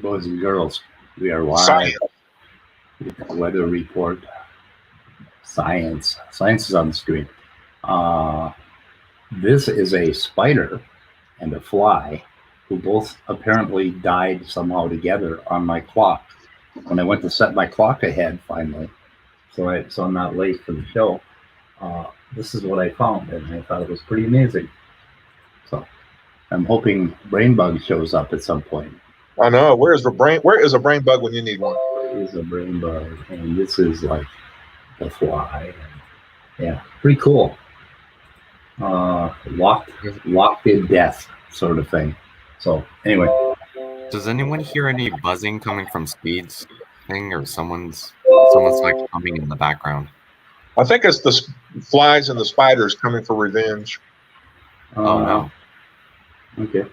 boys and girls, we are live Science. with the weather report. Science is on the screen. This is a spider and a fly who both apparently died somehow together on my clock. When I went to set my clock ahead finally, so I'm not late for the show, this is what I found, and I thought it was pretty amazing. So I'm hoping Brainbug shows up at some point. I know. Where is a brain bug when you need one? Where is a Brainbug? And this is like the fly. Yeah, pretty cool. Locked in death sort of thing. So anyway. Does anyone hear any buzzing coming from Speed's thing, or someone's like humming in the background? I think it's the flies and the spiders coming for revenge. Oh no. Okay.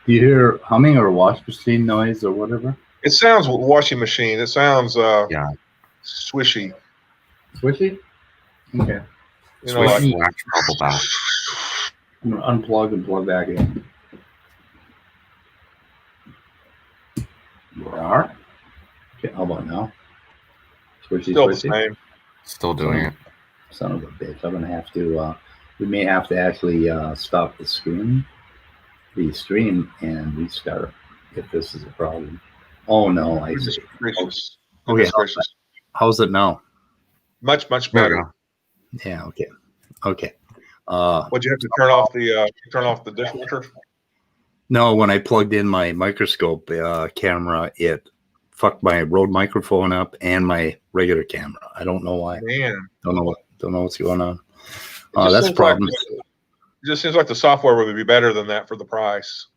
Do you hear humming or wash machine noise or whatever? It sounds washing machine. It sounds Yeah. Swishy. Swishy? Okay. You know, like bubble bath. I'm gonna unplug and plug back in. You are? Okay, how about now? Swishy, still swishy. the same. Still doing it. Son of a bitch. I'm gonna have to we may have to actually stop the stream and restart if this is a problem. Oh no, I see. Gracious. Okay, Gracious. how's it now? Much better. Yeah, okay. Would you have to turn off the dishwasher? No, when I plugged in my microscope camera, it fucked my Rode microphone up and my regular camera. I don't know why. Man. Don't know what's going on. That's a problem. It just seems like the software would be better than that for the price.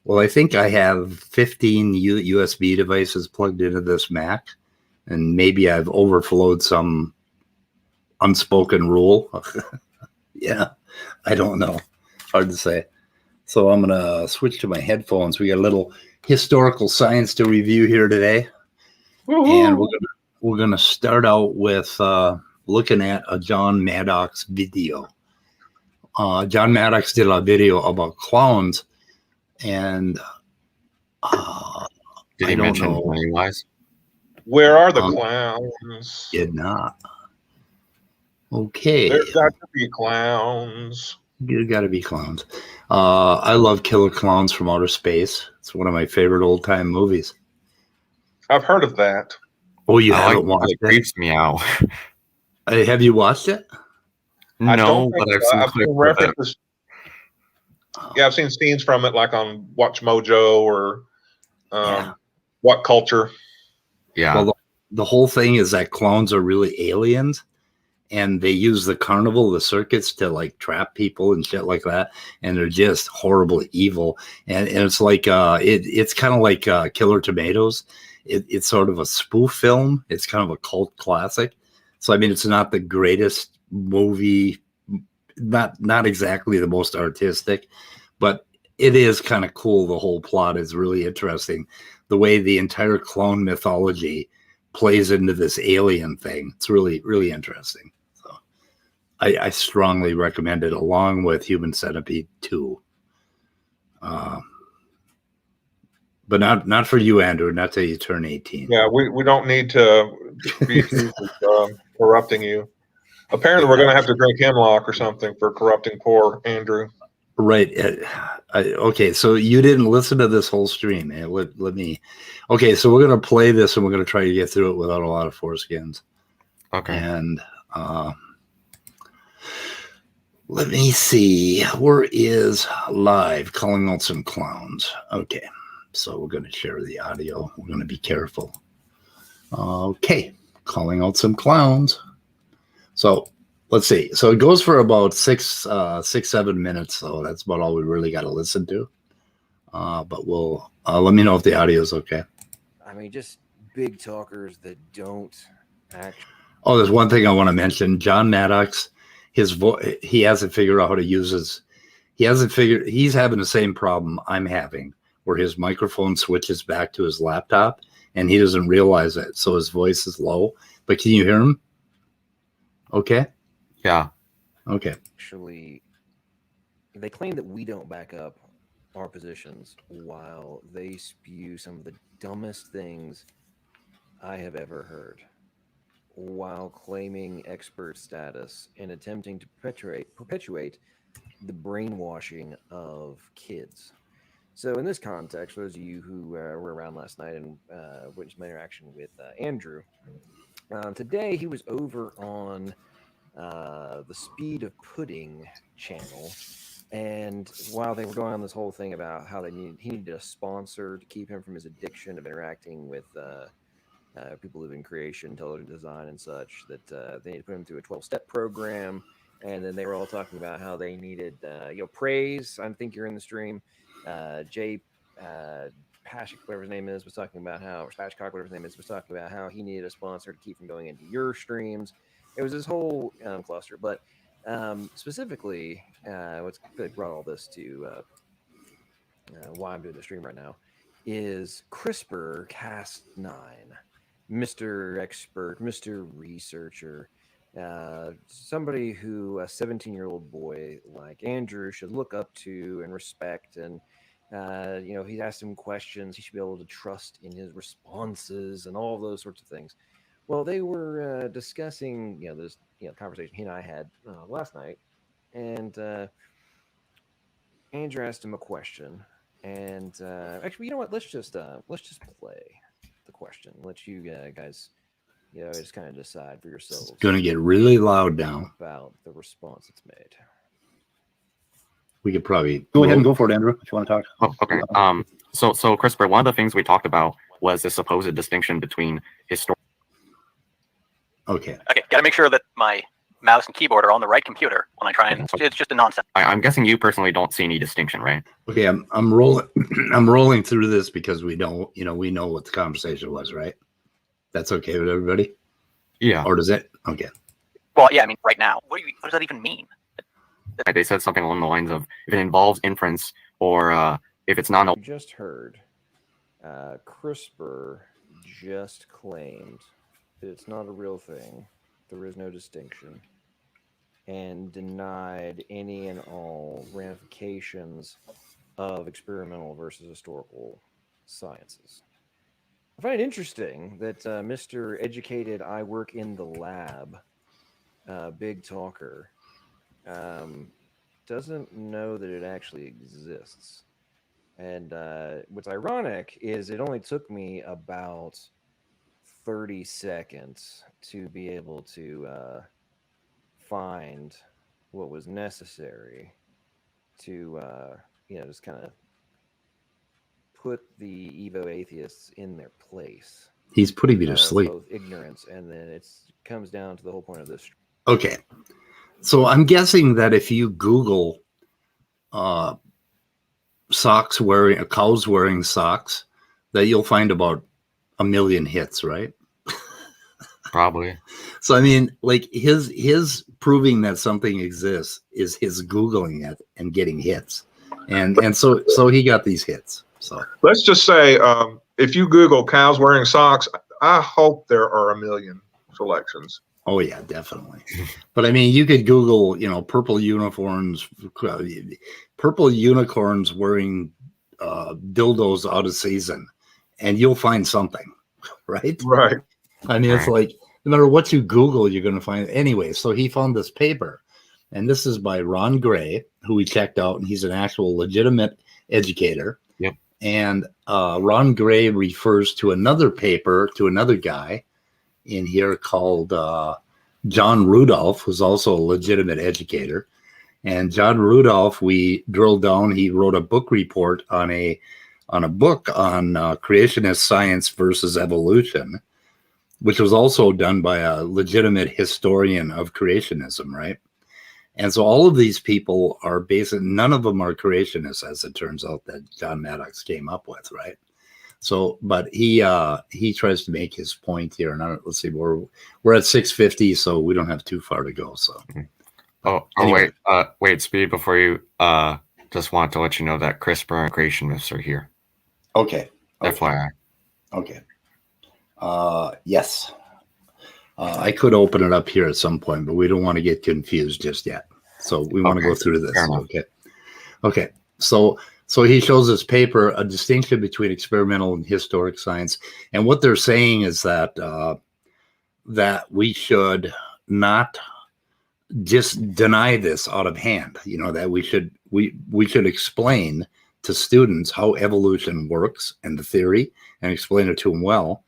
Well, I think I have 15 USB devices plugged into this Mac, and maybe I've overflowed some unspoken rule. Yeah, I don't know. Hard to say. So I'm going to switch to my headphones. We got a little historical science to review here today. Woo-hoo. And we're gonna start out with looking at a John Maddox video. John Maddox did a video about clowns, and did he mention Pennywise? Where are the clowns? Did not. Okay. There's got to be clowns. You got to be clowns. I love Killer Clowns from Outer Space. It's one of my favorite old time movies. I've heard of that. Oh, you haven't watched it? It creeps me out. Have you watched it? No, but I've seen references. Yeah, I've seen scenes from it, like on Watch Mojo or What Culture. Yeah. Well, the whole thing is that clowns are really aliens, and they use the carnival, the circuits, to like trap people and shit like that, and they're just horribly evil. And it's like it's kind of like Killer Tomatoes. It's sort of a spoof film. It's kind of a cult classic. So I mean, it's not the greatest movie, not exactly the most artistic, but it is kind of cool. The whole plot is really interesting. The way the entire clone mythology plays into this alien thing. It's really, really interesting. So I strongly recommend it, along with Human Centipede 2. But not for you, Andrew, not till you turn 18. Yeah, we don't need to be accused of corrupting you. Apparently, we're going to have to drink hemlock or something for corrupting poor Andrew. Right. Okay, so you didn't listen to this whole stream. Let me. Okay, so we're going to play this, and we're going to try to get through it without a lot of foreskins. Okay. And let me see. Where is live? Calling out some clowns. Okay, so we're going to share the audio. We're going to be careful. Okay, calling out some clowns. So let's see. So it goes for about 6-7 minutes. So that's about all we really got to listen to. But we'll let me know if the audio is okay. I mean, just big talkers that don't actually. Oh, there's one thing I want to mention. John Maddox, his voice, he hasn't figured out how to use his. He's having the same problem I'm having, where his microphone switches back to his laptop, and he doesn't realize it. So his voice is low. But can you hear him? Okay. Yeah. Okay. Actually, they claim that we don't back up our positions while they spew some of the dumbest things I have ever heard, while claiming expert status and attempting to perpetuate the brainwashing of kids. So, in this context, for those of you who were around last night and witnessed my interaction with Andrew, today he was over on the Speed of Pudding channel. And while they were going on this whole thing about how he needed a sponsor to keep him from his addiction of interacting with people who live in creation, intelligent design, and such, that they need to put him through a 12-step program. And then they were all talking about how they needed, praise. I think you're in the stream. Jay Pashik, whatever his name is, was talking about how, or Spashcock, whatever his name is, was talking about how he needed a sponsor to keep from going into your streams. It was this whole cluster. But specifically, what's brought all this to why I'm doing the stream right now is CRISPR-Cas9, Mr. Expert, Mr. Researcher, somebody who a 17-year-old boy like Andrew should look up to and respect. And he asked him questions, he should be able to trust in his responses and all those sorts of things. Well, they were discussing this conversation he and I had last night, and Andrew asked him a question. And actually, you know what? Let's just play the question. Let you guys, just kind of decide for yourselves. It's going to get really loud now about the response it's made. We could probably go ahead and go for it, Andrew, if you want to talk. Oh, okay. So CRISPR, one of the things we talked about was the supposed distinction between historical. Okay. Okay. Got to make sure that my mouse and keyboard are on the right computer when I try and. It's just a nonsense. I'm guessing you personally don't see any distinction, right? Okay, I'm rolling. I'm rolling through this because we don't, we know what the conversation was, right? That's okay with everybody. Yeah. Or does it? Okay. Well, yeah. I mean, right now, what does that even mean? They said something along the lines of if it involves inference or if it's not. You just heard CRISPR just claimed that it's not a real thing. There is no distinction, and denied any and all ramifications of experimental versus historical sciences. I find it interesting that Mr. Educated, I work in the lab, big talker, doesn't know that it actually exists. And what's ironic is it only took me about 30 seconds to be able to find what was necessary to just kind of put the Evo atheists in their place. He's putting me to sleep. Both ignorance, and then it comes down to the whole point of this. Okay. So I'm guessing that if you Google cows wearing socks, that you'll find about 1 million hits, right? Probably. So I mean, like his proving that something exists is his Googling it and getting hits, and so he got these hits. So let's just say if you Google cows wearing socks, I hope there are 1 million selections. Oh yeah, definitely. But I mean, you could Google, purple unicorns wearing dildos out of season, and you'll find something, right? Right. I mean, it's like no matter what you Google, you're going to find it. Anyway, so he found this paper, and this is by Ron Gray, who we checked out, and he's an actual legitimate educator. Yep. And Ron Gray refers to another paper to another guy in here called John Rudolph, who's also a legitimate educator. And John Rudolph, we drilled down. He wrote a book report on a book on creationist science versus evolution, which was also done by a legitimate historian of creationism, right? And so all of these people are none of them are creationists, as it turns out, that John Maddox came up with, right? So, but he tries to make his point here, and let's see, we're at 6:50, so we don't have too far to go. So, anyway. Wait, Speed, before you, just want to let you know that CRISPR and creationists are here. Okay. FYI. Okay. Yes. I could open it up here at some point, but we don't want to get confused just yet. So we want to go through this. Okay. So So he shows this paper a distinction between experimental and historic science, and what they're saying is that that we should not just deny this out of hand. That we should explain to students how evolution works and the theory, and explain it to them well,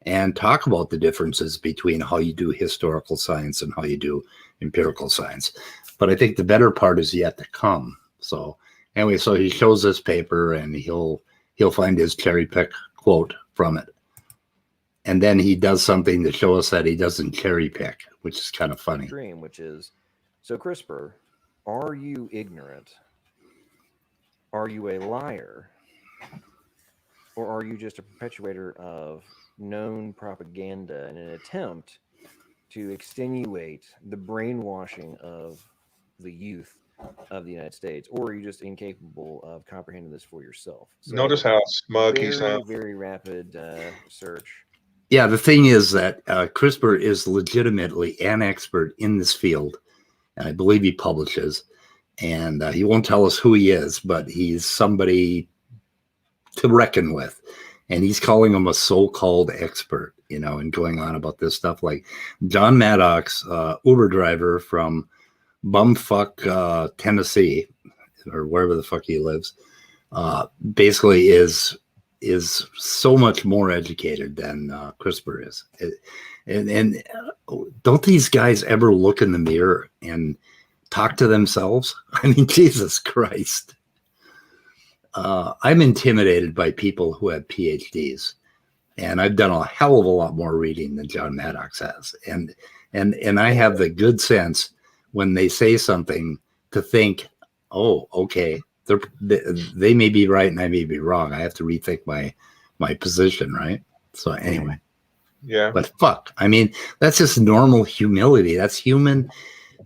and talk about the differences between how you do historical science and how you do empirical science. But I think the better part is yet to come. So anyway, so he shows this paper, and he'll find his cherry pick quote from it. And then he does something to show us that he doesn't cherry pick, which is kind of funny. Dream, which is, so CRISPR, are you ignorant? Are you a liar? Or are you just a perpetuator of known propaganda in an attempt to extenuate the brainwashing of the youth of the United States? Or are you just incapable of comprehending this for yourself? So Notice how smug he very, sounds. very rapid search. Yeah, the thing is that CRISPR is legitimately an expert in this field, and I believe he publishes. And he won't tell us who he is, but he's somebody to reckon with. And he's calling him a so-called expert, and going on about this stuff. Like John Maddox, Uber driver from bumfuck Tennessee, or wherever the fuck he lives, basically is so much more educated than CRISPR is. And don't these guys ever look in the mirror and talk to themselves? I mean, Jesus Christ. I'm intimidated by people who have PhDs, and I've done a hell of a lot more reading than John Maddox has. And I have the good sense when they say something to think, oh, okay, they may be right and I may be wrong. I have to rethink my position, right? So anyway. Yeah. But fuck, I mean, that's just normal humility. That's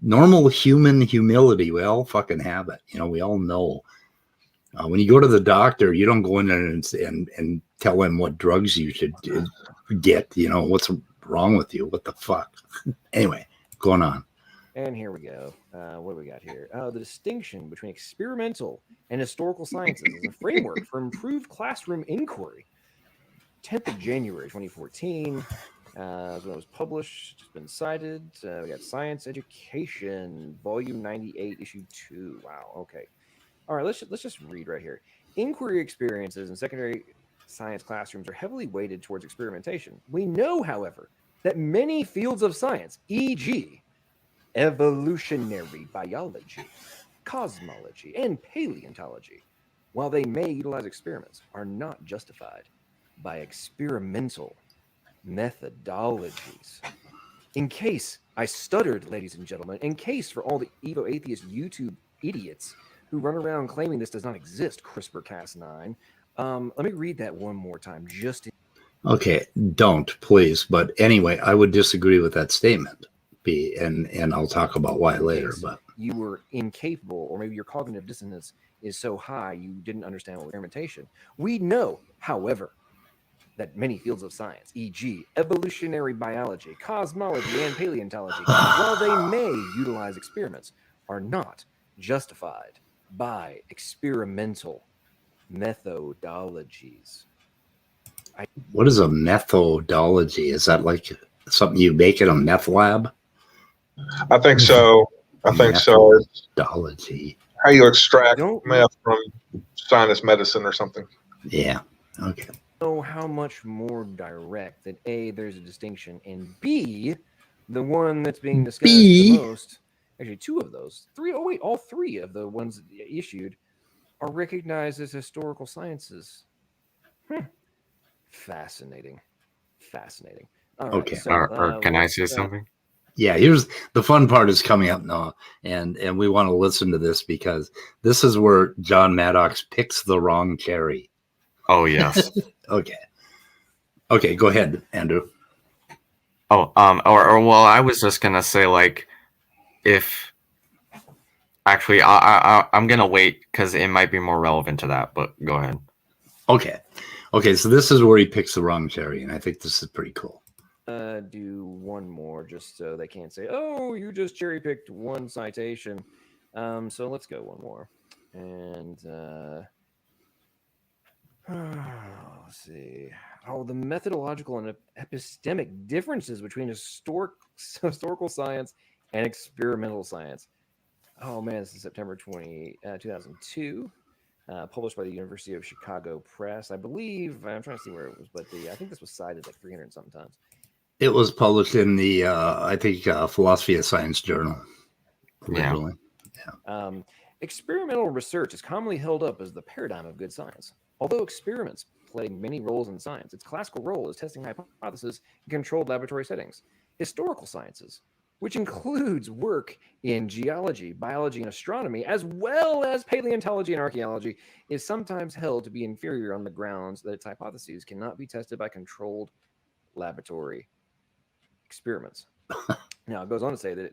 normal human humility. We all fucking have it. We all know. When you go to the doctor, you don't go in there and tell him what drugs you should get. What's wrong with you? What the fuck? Anyway, going on. And here we go. What do we got here? The distinction between experimental and historical sciences is a framework for improved classroom inquiry. 10th of January, 2014. Is when it was published. It's been cited. We got Science Education, Volume 98, Issue 2. Wow. Okay. All right. Let's just read right here. Inquiry experiences in secondary science classrooms are heavily weighted towards experimentation. We know, however, that many fields of science, e.g., evolutionary biology, cosmology, and paleontology, while they may utilize experiments, are not justified by experimental methodologies. In case I stuttered, ladies and gentlemen, in case for all the Evo atheist YouTube idiots who run around claiming this does not exist, CRISPR-Cas9, let me read that one more time. Okay, don't, please. But anyway, I would disagree with that statement. And I'll talk about why later. But you were incapable, or maybe your cognitive dissonance is so high you didn't understand what experimentation. We know, however, that many fields of science, e.g., evolutionary biology, cosmology, and paleontology, while they may utilize experiments, are not justified by experimental methodologies. What is a methodology? Is that like something you make in a meth lab? I think so. Methodology. How you extract meth from sinus medicine or something. Yeah. Okay. Know how much more direct that A, there's a distinction, and B, the one that's being discussed the most, actually two of those, all three of the ones issued are recognized as historical sciences. Fascinating. All right, okay. So, can I say something? Yeah, here's the fun part is coming up now, and we want to listen to this because this is where John Maddox picks the wrong cherry. Oh, yes. Okay, go ahead, Andrew. Oh, well, I was just gonna say, like, if actually, I'm gonna wait because it might be more relevant to that. But go ahead. Okay, so this is where he picks the wrong cherry, and I think this is pretty cool. Do one more just so they can't say, "Oh, you just cherry picked one citation." So let's go one more, and Let's see. Oh, the methodological and epistemic differences between historical science and experimental science. Oh man, this is September 2002. Published by the University of Chicago Press. I believe, I'm trying to see where it was, but I think this was cited like 300 sometimes. It was published in the, I think, Philosophy of Science Journal originally. Yeah. Experimental research is commonly held up as the paradigm of good science. Although experiments play many roles in science, its classical role is testing hypotheses in controlled laboratory settings. Historical sciences, which includes work in geology, biology, and astronomy, as well as paleontology and archaeology, is sometimes held to be inferior on the grounds that its hypotheses cannot be tested by controlled laboratory experiments. Now, it goes on to say that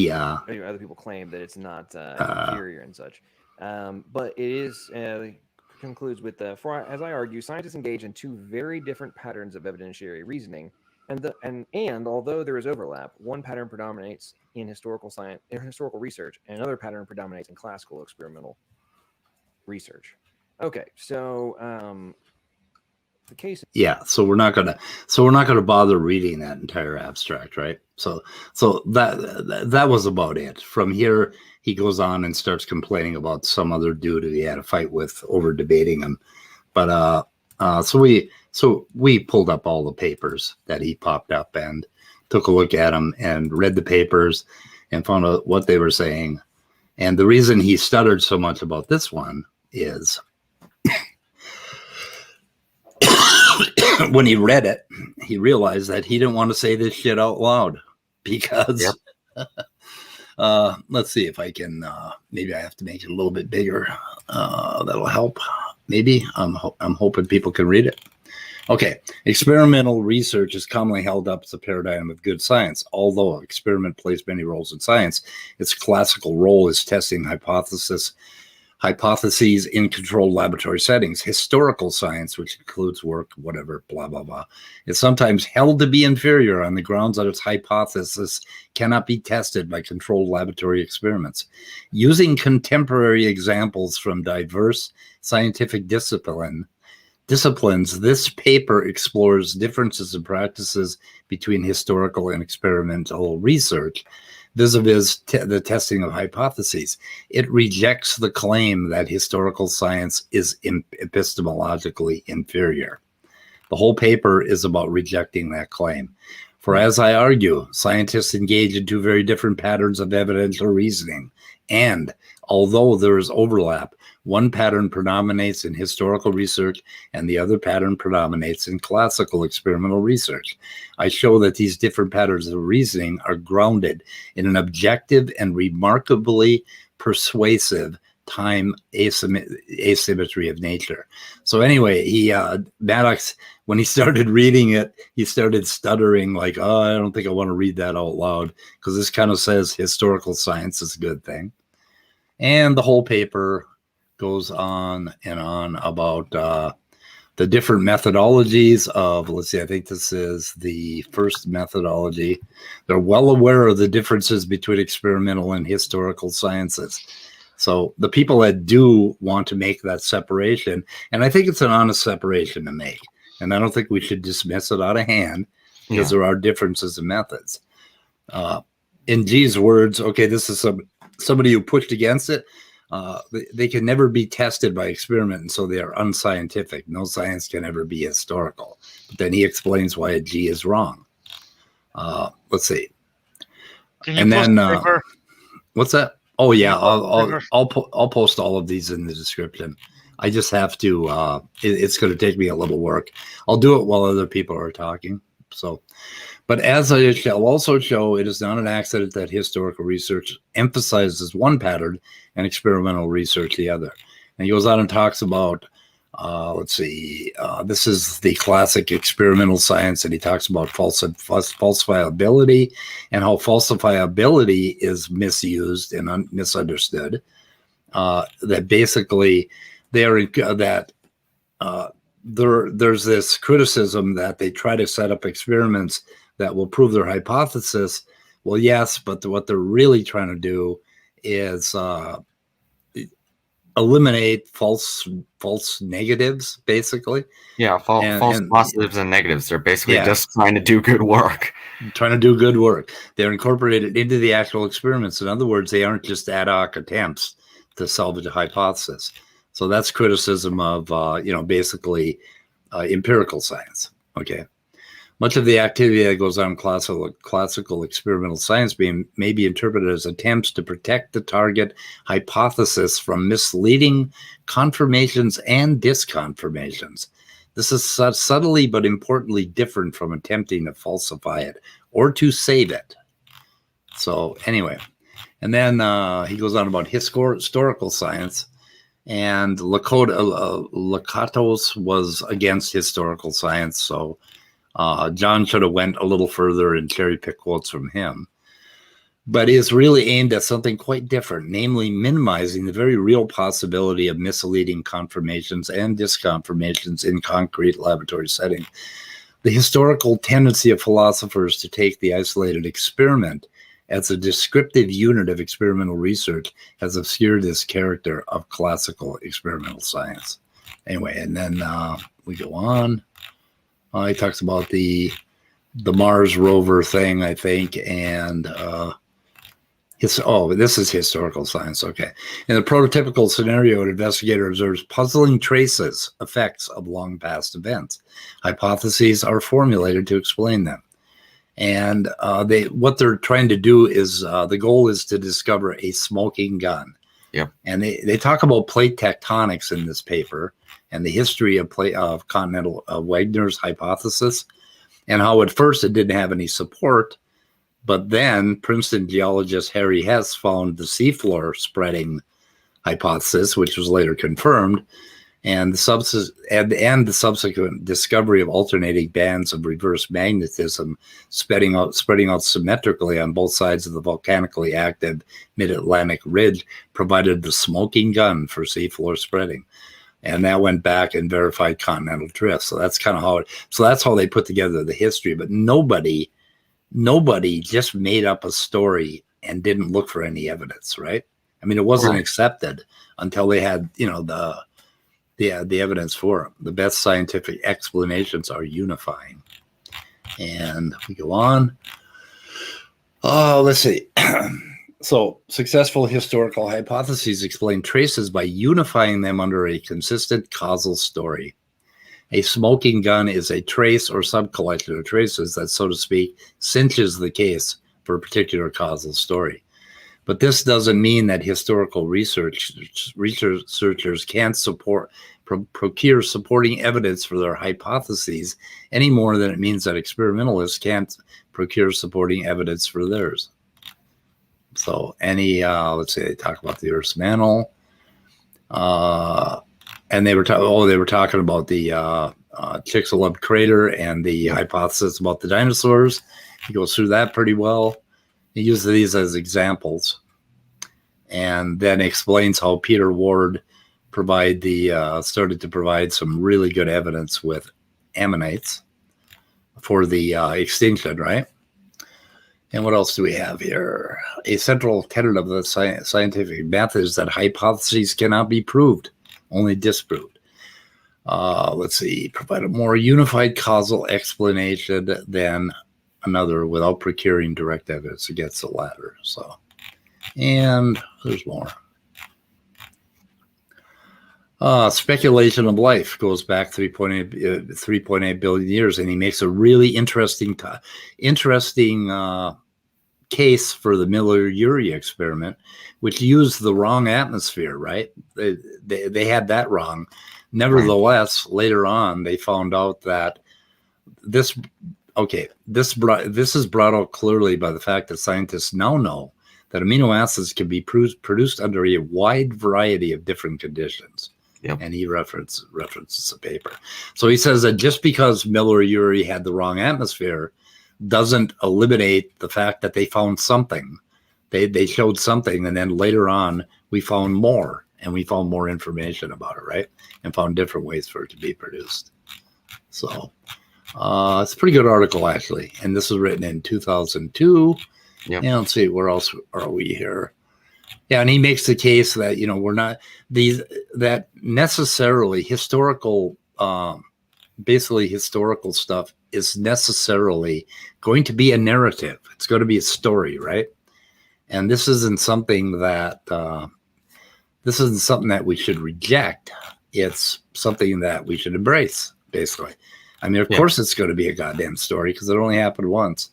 other people claim that it's not inferior and such. But it is, concludes with, for as I argue, scientists engage in two very different patterns of evidentiary reasoning. And although there is overlap, one pattern predominates in historical research, and another pattern predominates in classical experimental research. Okay, so the case. Yeah, so we're not gonna bother reading that entire abstract, right? So that was about it. From here, he goes on and starts complaining about some other dude who he had a fight with over debating him. But so we pulled up all the papers that he popped up and took a look at them and read the papers and found out what they were saying. And the reason he stuttered so much about this one is when he read it, he realized that he didn't want to say this shit out loud because let's see if I can, maybe I have to make it a little bit bigger. That'll help. Maybe I'm hoping people can read it. Okay. Experimental research is commonly held up as a paradigm of good science. Although experiment plays many roles in science, its classical role is testing hypotheses in controlled laboratory settings. Historical science, which includes work, whatever, blah, blah, blah, is sometimes held to be inferior on the grounds that its hypothesis cannot be tested by controlled laboratory experiments. Using contemporary examples from diverse scientific disciplines, this paper explores differences in practices between historical and experimental research vis-a-vis the testing of hypotheses. It rejects the claim that historical science is epistemologically inferior. The whole paper is about rejecting that claim. For as I argue, scientists engage in two very different patterns of evidential reasoning. And although there is overlap, one pattern predominates in historical research and the other pattern predominates in classical experimental research. I show that these different patterns of reasoning are grounded in an objective and remarkably persuasive time asymmetry of nature. So anyway, Maddox, when he started reading it, he started stuttering like, oh, I don't think I want to read that out loud because this kind of says historical science is a good thing. And the whole paper goes on and on about the different methodologies of, let's see, I think this is the first methodology. They're well aware of the differences between experimental and historical sciences. So the people that do want to make that separation, and I think it's an honest separation to make, and I don't think we should dismiss it out of hand because there are differences in methods. In G's words, okay, this is somebody who pushed against it. They can never be tested by experiment, and so they are unscientific. No science can ever be historical. But then he explains why a G is wrong. Let's see. Can you post the paper? What's that? Oh yeah, I'll post all of these in the description. I just have to. It's going to take me a little work. I'll do it while other people are talking. So. But as I shall also show, it is not an accident that historical research emphasizes one pattern and experimental research the other. And he goes on and talks about, let's see, this is the classic experimental science, and he talks about falsifiability and how falsifiability is misused and misunderstood. That basically there's this criticism that they try to set up experiments that will prove their hypothesis. Well, yes, but what they're really trying to do is eliminate false negatives, basically. Yeah, false positives and negatives. They're basically just trying to do good work. Trying to do good work. They're incorporated into the actual experiments. In other words, they aren't just ad hoc attempts to salvage a hypothesis. So that's criticism of, basically empirical science. Okay. Much of the activity that goes on in classical experimental science may be interpreted as attempts to protect the target hypothesis from misleading confirmations and disconfirmations. This is subtly but importantly different from attempting to falsify it or to save it. So anyway, and then he goes on about historical science, and Lakatos was against historical science. So John should have went a little further and cherry pick quotes from him, but is really aimed at something quite different, namely minimizing the very real possibility of misleading confirmations and disconfirmations in concrete laboratory setting. The historical tendency of philosophers to take the isolated experiment as a descriptive unit of experimental research has obscured this character of classical experimental science. Anyway, and then we go on. He talks about the Mars rover thing, I think, and this is historical science. Okay. In the prototypical scenario, an investigator observes puzzling effects of long past events. Hypotheses are formulated to explain them. And what they're trying to do is the goal is to discover a smoking gun. Yep. And they talk about plate tectonics in this paper and the history of continental Wagner's hypothesis, and how at first it didn't have any support. But then Princeton geologist Harry Hess found the seafloor spreading hypothesis, which was later confirmed, and the subsequent discovery of alternating bands of reverse magnetism spreading out symmetrically on both sides of the volcanically active mid-Atlantic ridge provided the smoking gun for seafloor spreading. And that went back and verified continental drift. So that's kind of that's how they put together the history. But nobody just made up a story and didn't look for any evidence, right? I mean, it wasn't accepted until they had, the evidence for it. The best scientific explanations are unifying. And we go on. Oh, let's see. So, successful historical hypotheses explain traces by unifying them under a consistent causal story. A smoking gun is a trace or subcollection of traces that, so to speak, cinches the case for a particular causal story. But this doesn't mean that historical researchers can't procure supporting evidence for their hypotheses any more than it means that experimentalists can't procure supporting evidence for theirs. So let's say they talk about the Earth's mantle, and they were talking about the Chicxulub crater and the hypothesis about the dinosaurs. He goes through that pretty well. He uses these as examples, and then explains how Peter Ward started to provide some really good evidence with ammonites for the extinction, right? And what else do we have here? A central tenet of the scientific method is that hypotheses cannot be proved, only disproved. Let's see, provide a more unified causal explanation than another without procuring direct evidence against the latter. So, and there's more. Speculation of life goes back 3.8 billion years, and he makes a really interesting case for the Miller-Urey experiment, which used the wrong atmosphere, right? They had that wrong. Nevertheless, later on, they found out that this is brought out clearly by the fact that scientists now know that amino acids can be produced under a wide variety of different conditions. Yep. And he references the paper. So he says that just because Miller-Urey had the wrong atmosphere doesn't eliminate the fact that they found something. They showed something, and then later on we found more, and we found more information about it, right? And found different ways for it to be produced. So it's a pretty good article, actually. And this was written in 2002. Yep. And let's see, where else are we here? Yeah, and he makes the case that we're not that necessarily historical, basically historical stuff is necessarily going to be a narrative. It's going to be a story, right? And this isn't something that we should reject. It's something that we should embrace, basically. I mean, of course, it's going to be a goddamn story because it only happened once.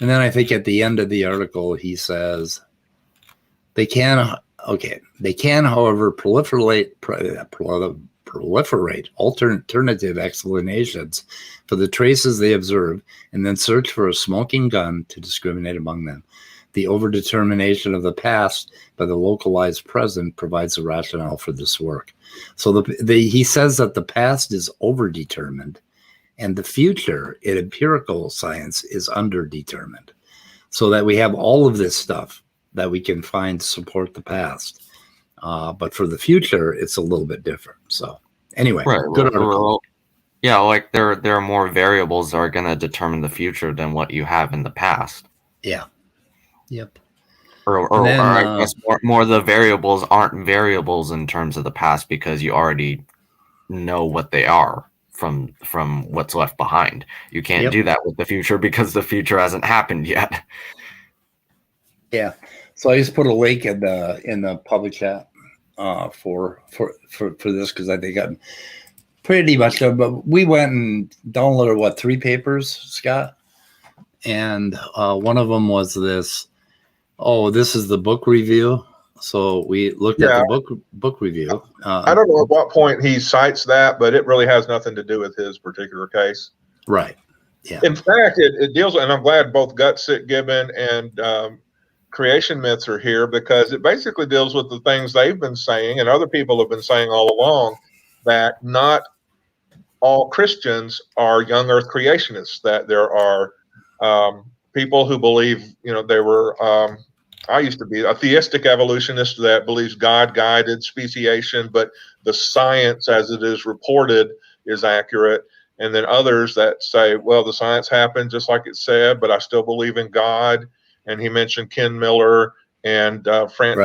And then I think at the end of the article, he says they can, however, proliferate alternative explanations for the traces they observe and then search for a smoking gun to discriminate among them. The overdetermination of the past by the localized present provides a rationale for this work. So he says that the past is overdetermined and the future in empirical science is underdetermined. So that we have all of this stuff that we can find to support the past. But for the future, it's a little bit different. So anyway, good article. Yeah, like there are more variables that are going to determine the future than what you have in the past. Yeah. Yep. Or I guess more of the variables aren't variables in terms of the past because you already know what they are from what's left behind. You can't do that with the future because the future hasn't happened yet. Yeah. So I just put a link in the public chat for this because I think I'm pretty much done. But we went and downloaded 3 papers, Scott, and one of them was this. Oh, this is the book review. So we looked at the book review. I don't know at what point he cites that, but it really has nothing to do with his particular case. Right. Yeah. In fact, it deals, and I'm glad both Gutsit Gibbon and Creation Myths are here because it basically deals with the things they've been saying and other people have been saying all along, that not all Christians are young earth creationists, that there are people who believe, they were, I used to be a theistic evolutionist that believes God guided speciation, but the science as it is reported is accurate. And then others that say, well, the science happened just like it said, but I still believe in God. And he mentioned Ken Miller and Frank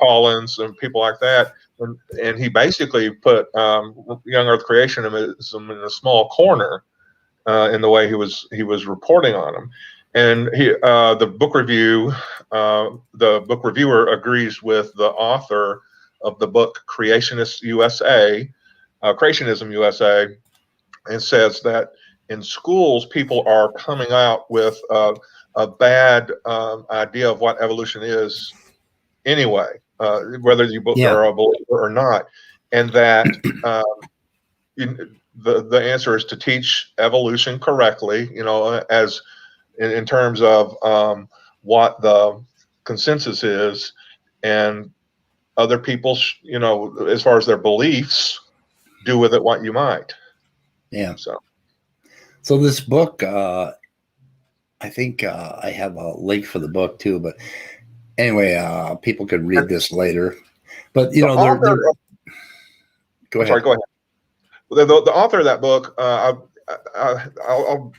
Collins and people like that. And he basically put young earth creationism in a small corner in the way he was reporting on them. And the book reviewer agrees with the author of the book Creationism USA, and says that in schools, people are coming out with a bad idea of what evolution is anyway, whether you are a believer or not. And that the answer is to teach evolution correctly, as in terms of what the consensus is, and other people, as far as their beliefs, do with it what you might. Yeah. So this book, I think I have a link for the book too, but anyway, people could read this later. But go ahead. Sorry, go ahead. The author of that book, I'll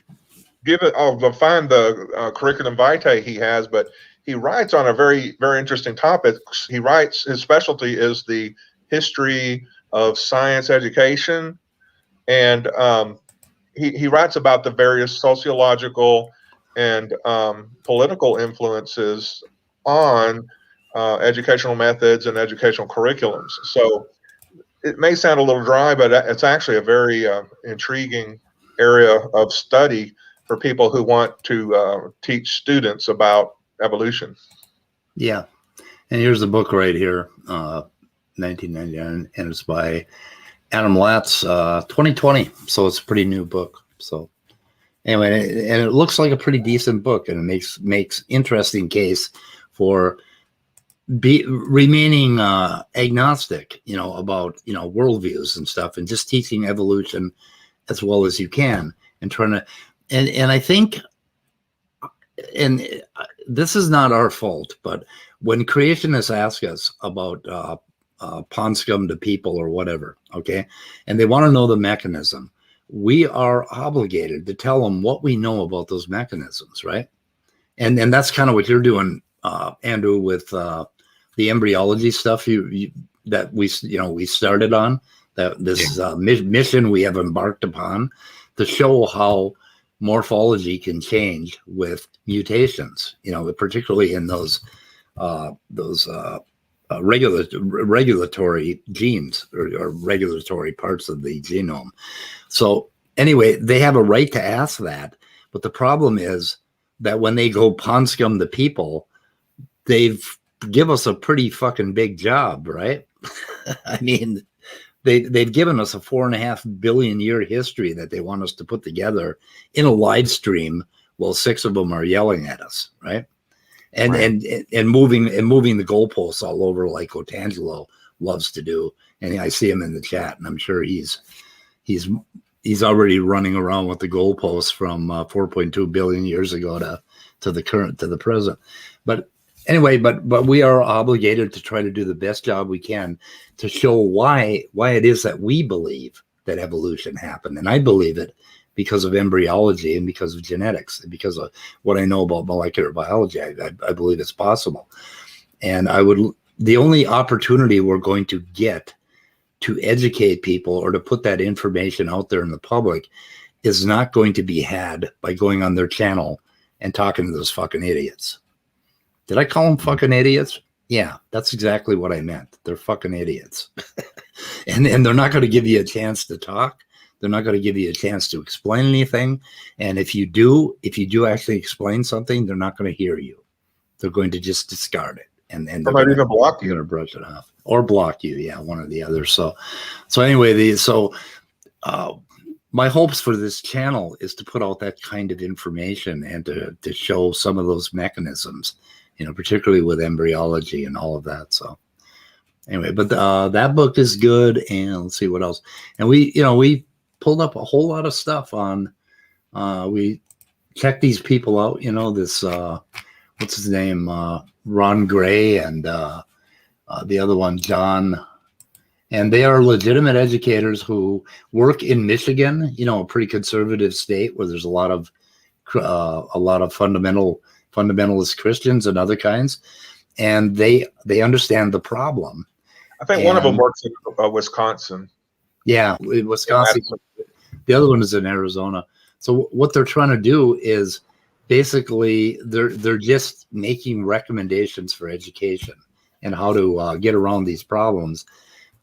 give it. I'll find the curriculum vitae he has, but he writes on a very, very interesting topic. He writes, his specialty is the history of science education, and he writes about the various sociological and political influences on educational methods and educational curriculums. So it may sound a little dry, but it's actually a very intriguing area of study for people who want to teach students about evolution. Yeah. And here's the book right here, 1999, and it's by Adam Latz, 2020. So it's a pretty new book. So anyway, and it looks like a pretty decent book, and it makes interesting case for remaining agnostic, about, worldviews and stuff, and just teaching evolution as well as you can, and trying to, and I think, and this is not our fault, but when creationists ask us about pond scum to people or whatever, okay, and they want to know the mechanism, we are obligated to tell them what we know about those mechanisms, right? And that's kind of what you're doing, Andrew, with the embryology stuff that we started on, that this mission we have embarked upon to show how morphology can change with mutations, particularly in those regulatory genes or regulatory parts of the genome. So anyway, they have a right to ask that. But the problem is that when they go pond scum the people, they've give us a pretty fucking big job, right? I mean, they've given us a 4.5 billion year history that they want us to put together in a live stream while 6 of them are yelling at us, right? And moving the goalposts all over like Otangelo loves to do. And I see him in the chat, and I'm sure he's already running around with the goalposts from 4.2 billion years ago to the present. But anyway, but we are obligated to try to do the best job we can to show why it is that we believe that evolution happened. And I believe it because of embryology and because of genetics and because of what I know about molecular biology. I believe it's possible. And the only opportunity we're going to get to educate people or to put that information out there in the public is not going to be had by going on their channel and talking to those fucking idiots. Did I call them fucking idiots? Yeah, that's exactly what I meant. They're fucking idiots. and they're not going to give you a chance to talk. They're not going to give you a chance to explain anything. And if you do actually explain something, they're not going to hear you. They're going to just discard it. And they're might even block you. They're going to brush it off. Or block you, yeah, one or the other. So anyway, my hopes for this channel is to put out that kind of information and to show some of those mechanisms, particularly with embryology and all of that. So anyway, but that book is good, and let's see what else. And we pulled up a whole lot of stuff on. We checked these people out. This what's his name, Ron Gray, and the other one, John. And they are legitimate educators who work in Michigan, a pretty conservative state where there's a lot of fundamentalist Christians and other kinds, and they understand the problem. I think one of them works in Wisconsin. Yeah, in Wisconsin. The other one is in Arizona. So what they're trying to do is basically they're just making recommendations for education and how to get around these problems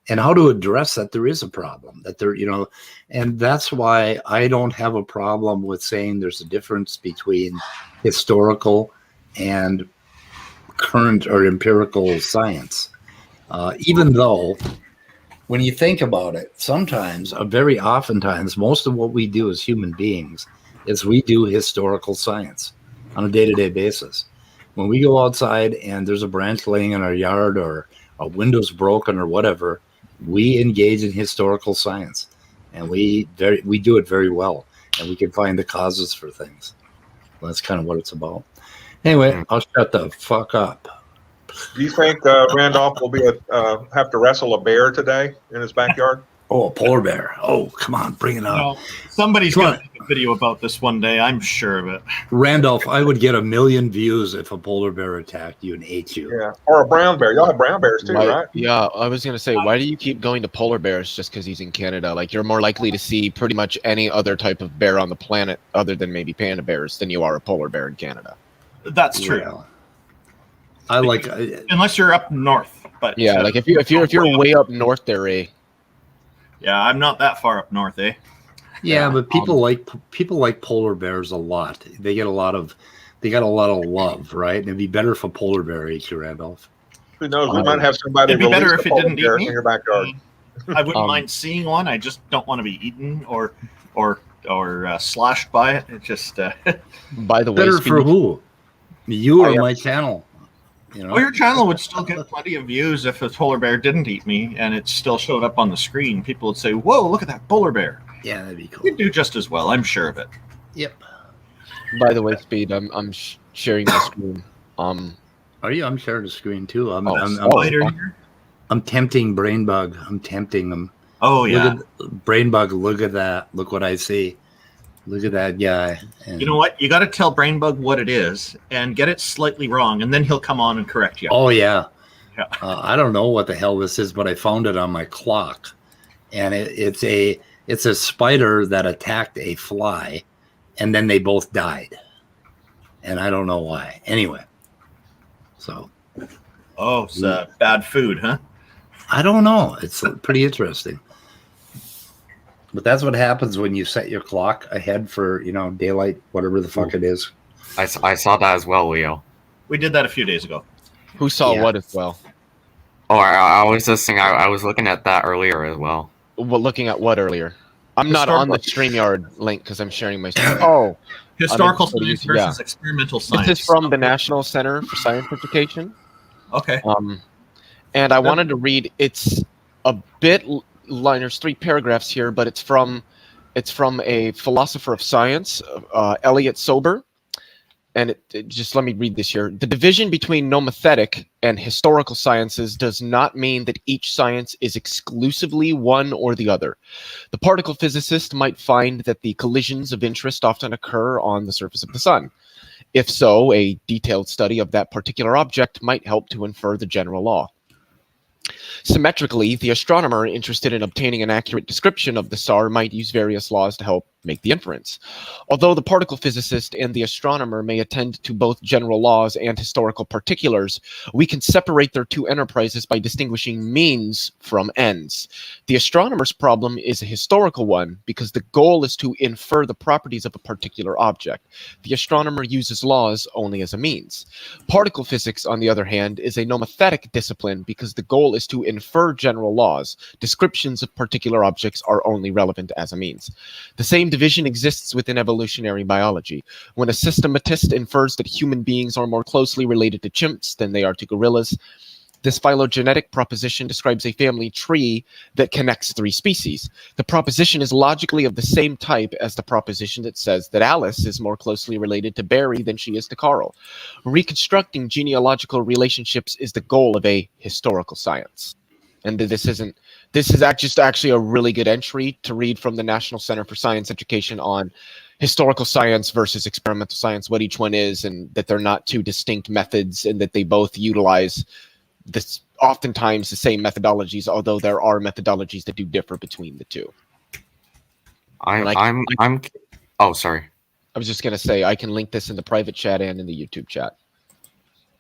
and how to address that there is a problem, that there, and that's why I don't have a problem with saying there's a difference between historical and current or empirical science. Even though when you think about it, sometimes, very oftentimes, most of what we do as human beings is we do historical science on a day-to-day basis. When we go outside and there's a branch laying in our yard or a window's broken or whatever, we engage in historical science, and we do it very well, and we can find the causes for things. Well, that's kind of what it's about. Anyway, I'll shut the fuck up. Do you think Randolph will have to wrestle a bear today in his backyard? Oh, a polar bear. Oh, come on, bring it on. Somebody's going to make a video about this one day. I'm sure of it. Randolph, I would get 1 million views if a polar bear attacked you and ate you. Yeah, or a brown bear. Y'all have brown bears too, right? Yeah, I was going to say, why do you keep going to polar bears just because he's in Canada? Like, you're more likely to see pretty much any other type of bear on the planet other than maybe panda bears than you are a polar bear in Canada. That's true. Yeah. I like unless you're up north, but yeah, like if you're way up north there, yeah, I'm not that far up north, Yeah, but people like polar bears a lot. They got a lot of love, right? And it'd be better if a polar bear ate you, Randolph. Who knows? We might have somebody. It'd be better if it didn't eat me in your backyard. I wouldn't mind seeing one. I just don't want to be eaten or slashed by it. It just. By the way, better for who? You or my channel? Well, your channel would still get plenty of views if a polar bear didn't eat me and it still showed up on the screen. People would say, "Whoa, look at that polar bear!" Yeah, that'd be cool. You'd do just as well, I'm sure of it. Yep. By the way, Speed, I'm sharing the screen. Are you? I'm sharing the screen too. I'm tempting Brainbug. I'm tempting him. Oh yeah, Brainbug. Look at that. Look what I see. Look at that guy. And you know what? You got to tell Brainbug what it is and get it slightly wrong, and then he'll come on and correct you. Oh, yeah. I don't know what the hell this is, but I found it on my clock, and it's a spider that attacked a fly, and then they both died, and I don't know why. Anyway, so it's bad food, huh? I don't know. It's pretty interesting. But that's what happens when you set your clock ahead for, daylight, whatever the fuck it is. I saw that as well, Leo. We did that a few days ago. Who saw what as well? Oh, I was just saying, I was looking at that earlier as well. Well, looking at what earlier? I'm not on the StreamYard link because I'm sharing my screen. Oh. Historical science versus experimental science. This is from the National Center for Science Education. Okay. And I wanted to read, it's a bit... there's 3 paragraphs here, but it's from a philosopher of science, Elliot Sober, and just let me read this here. The division between nomothetic and historical sciences does not mean that each science is exclusively one or the other. The particle physicist might find that the collisions of interest often occur on the surface of the sun. If so, a detailed study of that particular object might help to infer the general law. Symmetrically, the astronomer interested in obtaining an accurate description of the star might use various laws to help make the inference. Although the particle physicist and the astronomer may attend to both general laws and historical particulars, we can separate their 2 enterprises by distinguishing means from ends. The astronomer's problem is a historical one because the goal is to infer the properties of a particular object. The astronomer uses laws only as a means. Particle physics, on the other hand, is a nomothetic discipline because the goal is to infer general laws. Descriptions of particular objects are only relevant as a means. The same division exists within evolutionary biology. When a systematist infers that human beings are more closely related to chimps than they are to gorillas, this phylogenetic proposition describes a family tree that connects 3 species. The proposition is logically of the same type as the proposition that says that Alice is more closely related to Barry than she is to Carl. Reconstructing genealogical relationships is the goal of a historical science. And this is just actually a really good entry to read from the National Center for Science Education on historical science versus experimental science, what each one is, and that they're not 2 distinct methods, and that they both utilize oftentimes the same methodologies, although there are methodologies that do differ between the 2. Oh, sorry. I was just going to say, I can link this in the private chat and in the YouTube chat.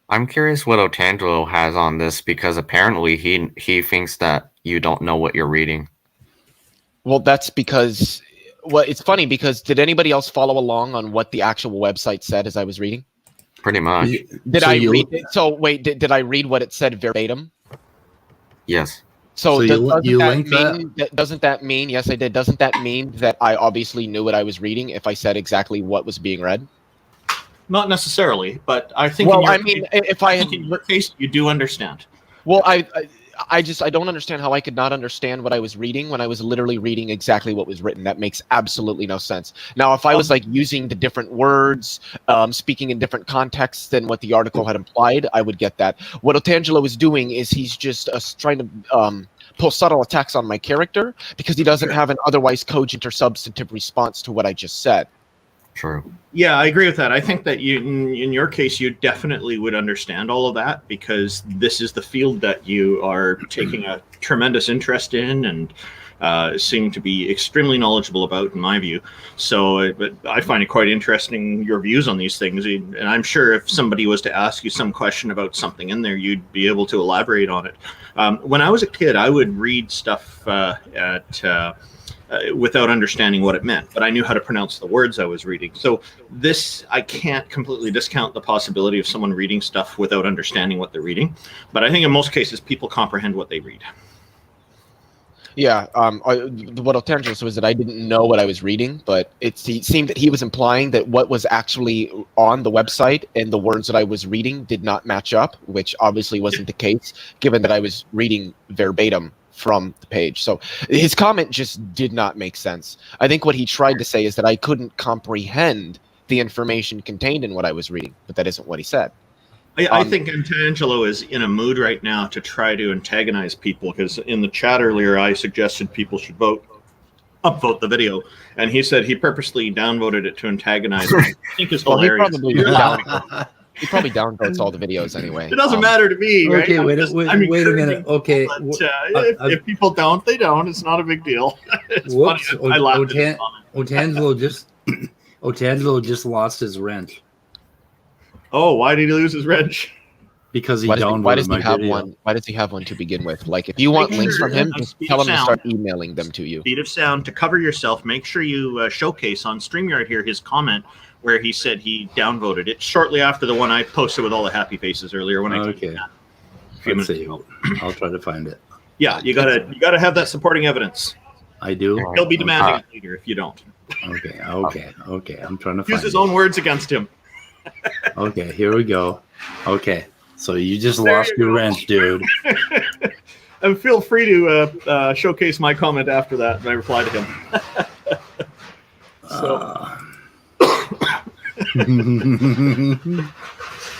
I'm curious what Otangelo has on this, because apparently he thinks that you don't know what you're reading. Well, that's because... Well, it's funny because did anybody else follow along on what the actual website said as I was reading? Pretty much. Did I read it? So wait, did I read what it said verbatim? Yes. So doesn't doesn't that mean, yes, I did. Doesn't that mean that I obviously knew what I was reading if I said exactly what was being read? Not necessarily, but I think. Well, in your case, you do understand. Well, I don't understand how I could not understand what I was reading when I was literally reading exactly what was written. That makes absolutely no sense. Now, if I was like using the different words, speaking in different contexts than what the article had implied, I would get that. What Otangelo is doing is he's just trying to pull subtle attacks on my character because he doesn't have an otherwise cogent or substantive response to what I just said. True. Yeah, I agree with that. I think that in your case, you definitely would understand all of that because this is the field that you are taking a tremendous interest in and seem to be extremely knowledgeable about, in my view. So, but I find it quite interesting, your views on these things. And I'm sure if somebody was to ask you some question about something in there, you'd be able to elaborate on it. When I was a kid, I would read stuff without understanding what it meant, but I knew how to pronounce the words I was reading. So I can't completely discount the possibility of someone reading stuff without understanding what they're reading. But I think in most cases, people comprehend what they read. Yeah, what Otangelo was that I didn't know what I was reading, but it seemed that he was implying that what was actually on the website and the words that I was reading did not match up, which obviously wasn't the case, given that I was reading verbatim from the page. So his comment just did not make sense. I think what he tried to say is that I couldn't comprehend the information contained in what I was reading, but that isn't what he said. I think Otangelo is in a mood right now to try to antagonize people, because in the chat earlier, I suggested people should upvote the video, and he said he purposely downvoted it to antagonize him. I think it's hilarious. He probably downvotes all the videos anyway. It doesn't matter to me, right? Okay, wait a minute. Okay, if people don't, they don't. It's not a big deal. It's whoops! funny. I laughed at his comment. Otangelo just lost his wrench Oh, why did he lose his wrench? because he Why downvoted does he my have video. one? Why does he have one to begin with? Like, if you want Make links sure from him, of just speed tell of him to sound. start emailing them to you. Speed of sound to cover yourself. Make sure you showcase on StreamYard here his comment where he said he downvoted it shortly after the one I posted with all the happy faces earlier. When I Okay, let's see. I'll try to find it. Yeah, you gotta have that supporting evidence. I do. He'll be demanding it later if you don't. Okay. I'm trying to Use find his it. own words against him. Okay, here we go. Okay, so you just There lost you your go. wrench, dude. And feel free to showcase my comment after that when I reply to him.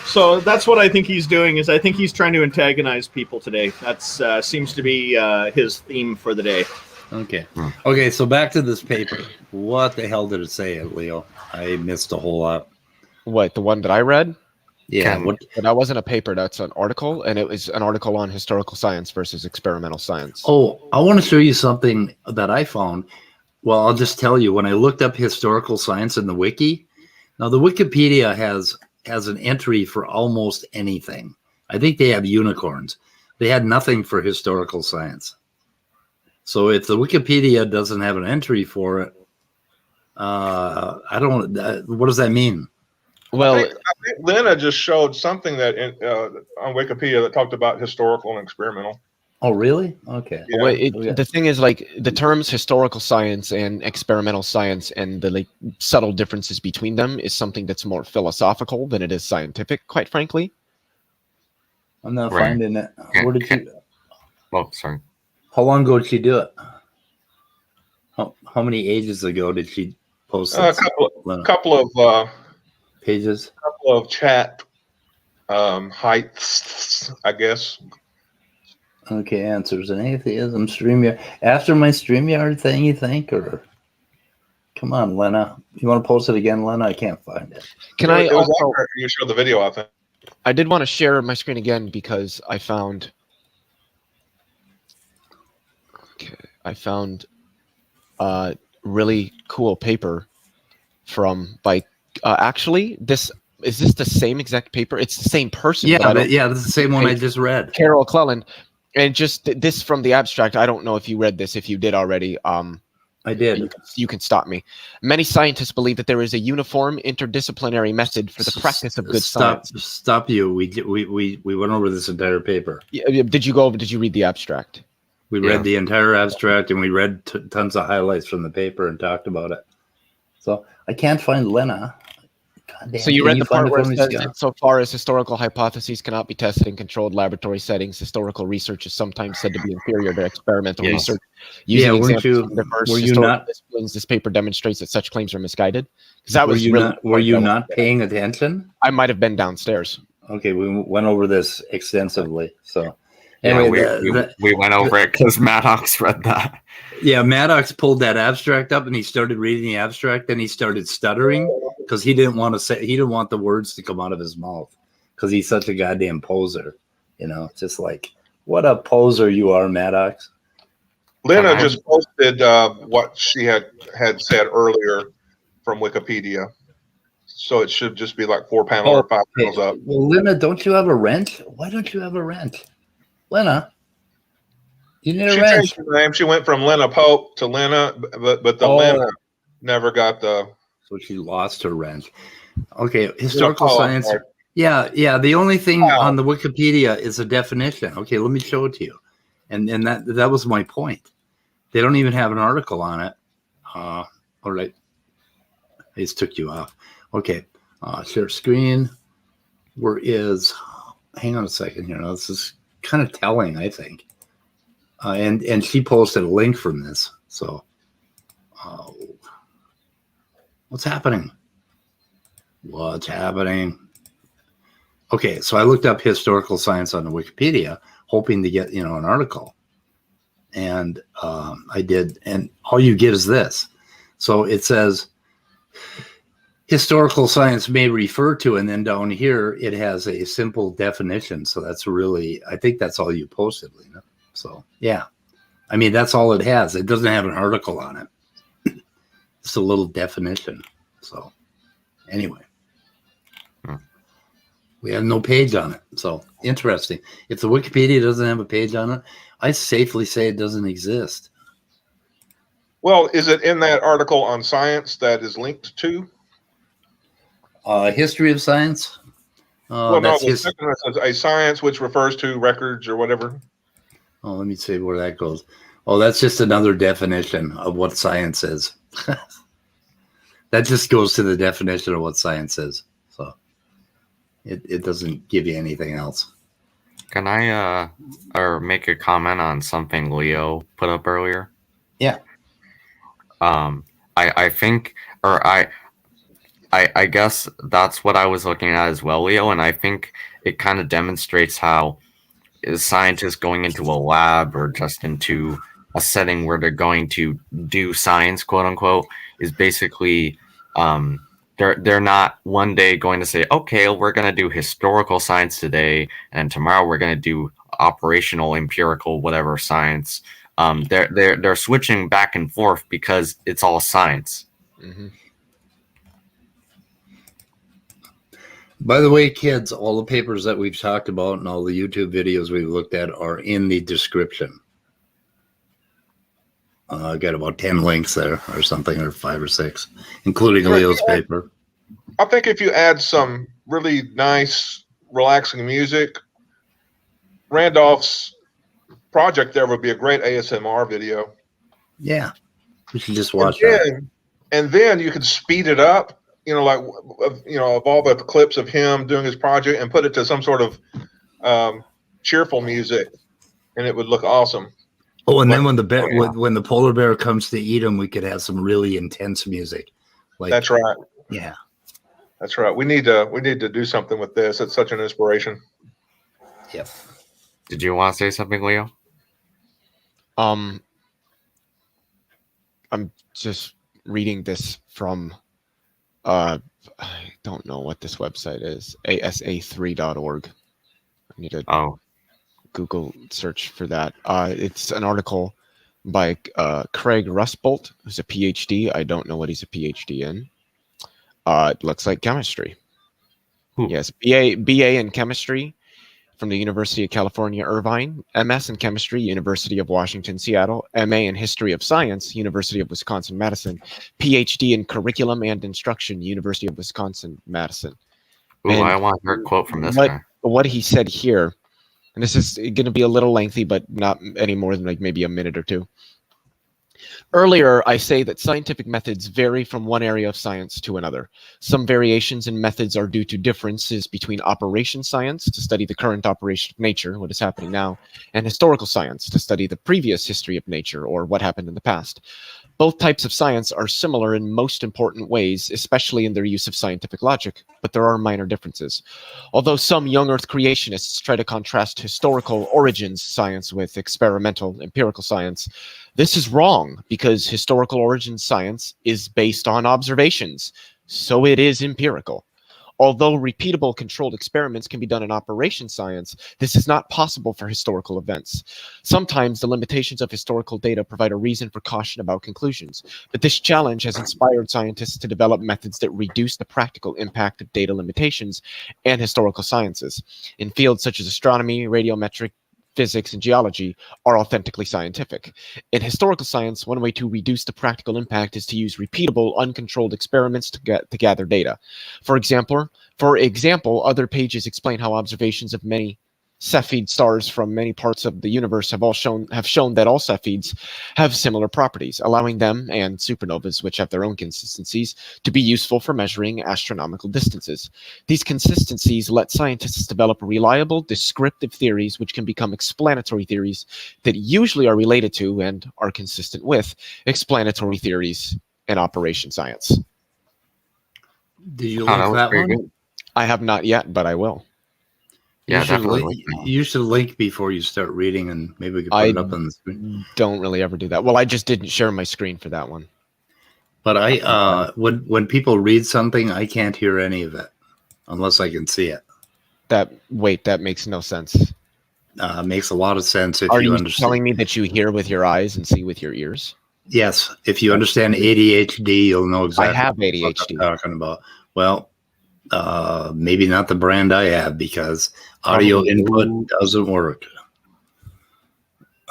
So that's what I think he's doing. Is I think he's trying to antagonize people today. That's seems to be his theme for the day. Okay. Okay, so back to this paper. What the hell did it say, Leo? I missed a whole lot. What, the one that I read? Yeah. What? But that wasn't a paper. That's an article, and it was an article on historical science versus experimental science. Oh, I want to show you something that I found. Well, I'll just tell you, when I looked up historical science in the wiki, now the Wikipedia has an entry for almost anything. I think they have unicorns. They had nothing for historical science. So if the Wikipedia doesn't have an entry for it, I don't. What does that mean? Well, I think Lena just showed something that on Wikipedia that talked about historical and experimental. Oh, really? Okay. Yeah. well, the thing is, like, the terms historical science and experimental science and the like subtle differences between them is something that's more philosophical than it is scientific, quite frankly. I'm not Right. finding it. Yeah, Where did yeah. you? Oh, sorry. How long ago did she do it? How many ages ago did she post A this? couple of Pages. chat heights, I guess. Okay, answers and atheism, StreamYard. After my StreamYard thing, you think? Or come on, Lena. You want to post it again, Lena? I can't find it. Can I It was also? after you showed the video, I think. I did want to share my screen again because I found. Okay, I found a really cool paper by. Actually, is this the same exact paper? It's the same person. Yeah, but I don't- yeah, that's the same one I just read. Carol Cleland, and just this from the abstract. I don't know if you read this. If you did already, I did. you can stop me. Many scientists believe that there is a uniform interdisciplinary method for the practice of good science. Stop you. We went over this entire paper. Did you read the abstract? We Yeah. read the entire abstract and we read tons of highlights from the paper and talked about it. So I can't find Lena. Goddamn, So you can read the find part it where for it me, says Scott? that so far as historical hypotheses cannot be tested in controlled laboratory settings, historical research is sometimes said to be inferior to experimental Yes. research. Using Yeah, weren't examples you- from diverse were you historical not- disciplines, this paper demonstrates that such claims are misguided. Because that Were was you really not? Were you not paying attention? I might have been downstairs. Okay, we went over this extensively. So Yeah, anyway, we went over it because Maddox read that. yeah, Maddox pulled that abstract up and he started reading the abstract. Then he started stuttering because he didn't want the words to come out of his mouth because he's such a goddamn poser. You know, just like what a poser you are, Maddox. Lena Can I- just posted what she had said earlier from Wikipedia. So it should just be like 4 panels or 5 panels up. Well, Lena, don't you have a wrench? Why don't you have a wrench? Lena, you need a She wrench. changed her name. She went from Lena Pope to Lena, but the Oh. Lena never got the. So she lost her wrench. Okay, historical Lena Pope, science. right? Yeah. The only thing Wow. on the Wikipedia is a definition. Okay, let me show it to you. And that was my point. They don't even have an article on it. All right. I just took you off. Okay. Share screen. Hang on a second here. Now, this is kind of telling, I think. And she posted a link from this. So what's happening? What's happening? Okay, so I looked up historical science on the Wikipedia, hoping to get an article, and I did, and all you get is this. So it says historical science may refer to, and then down here it has a simple definition. So that's really, I think that's all you posted, Lena. So yeah, I mean, that's all it has. It doesn't have an article on it. It's a little definition. So anyway, we have no page on it. So interesting. If the Wikipedia doesn't have a page on it, I safely say it doesn't exist. Well, is it in that article on science that is linked to? History of science. Well, no, the second one says a science which refers to records or whatever. Oh, let me see where that goes. Oh, that's just another definition of what science is. That just goes to the definition of what science is. So it doesn't give you anything else. Can I or make a comment on something Leo put up earlier? Yeah. I think, or I guess that's what I was looking at as well, Leo, and I think it kind of demonstrates how scientists going into a lab or just into a setting where they're going to do science, quote unquote, is basically they're not one day going to say, okay, we're going to do historical science today, and tomorrow we're going to do operational, empirical, whatever science. They're switching back and forth because it's all science. Mm-hmm. By the way, kids, all the papers that we've talked about and all the YouTube videos we've looked at are in the description. I got about 10 links there or something, or 5 or 6, including Leo's paper. I think if you add some really nice, relaxing music, Randolph's project there would be a great ASMR video. Yeah, we should just watch that. And then you could speed it up, like, of all the clips of him doing his project, and put it to some sort of cheerful music, and it would look awesome. Oh, and then when the polar bear comes to eat him, we could have some really intense music. Like, that's right. Yeah, that's right. We need to do something with this. It's such an inspiration. Yep. Did you want to say something, Leo? I'm just reading this from I don't know what this website is. asa3.org. I need to Google search for that. It's an article by Craig Rusbolt, who's a PhD. I don't know what he's a PhD in. It looks like chemistry. Yes, BA in chemistry from the University of California, Irvine. MS in chemistry, University of Washington, Seattle. MA in history of science, University of Wisconsin, Madison. PhD in curriculum and instruction, University of Wisconsin, Madison. Ooh, I want her quote from this guy. What he said here, and this is going to be a little lengthy, but not any more than like maybe a minute or two. Earlier, I say that scientific methods vary from one area of science to another. Some variations in methods are due to differences between operation science, to study the current operation of nature, what is happening now, and historical science, to study the previous history of nature, or what happened in the past. Both types of science are similar in most important ways, especially in their use of scientific logic, but there are minor differences. Although some young Earth creationists try to contrast historical origins science with experimental empirical science, this is wrong, because historical origins science is based on observations, so it is empirical. Although repeatable controlled experiments can be done in operation science, this is not possible for historical events. Sometimes the limitations of historical data provide a reason for caution about conclusions, but this challenge has inspired scientists to develop methods that reduce the practical impact of data limitations and historical sciences. In fields such as astronomy, radiometric, physics, and geology are authentically scientific. In historical science, one way to reduce the practical impact is to use repeatable, uncontrolled experiments to gather data. For example, other pages explain how observations of many Cepheid stars from many parts of the universe have shown that all Cepheids have similar properties, allowing them, and supernovas, which have their own consistencies, to be useful for measuring astronomical distances. These consistencies let scientists develop reliable, descriptive theories which can become explanatory theories that usually are related to and are consistent with explanatory theories in operation science. Did you link that one? Good. I have not yet, but I will. Yeah, you should link before you start reading, and maybe we can put it up on the screen. Don't really ever do that. Well, I just didn't share my screen for that one. But I when people read something, I can't hear any of it unless I can see it. That makes no sense. Makes a lot of sense if Are you you understand. telling me that you hear with your eyes and see with your ears? Yes, if you understand ADHD, you'll know exactly I have what ADHD. I'm talking about. Well, maybe not the brand I have because audio input doesn't work.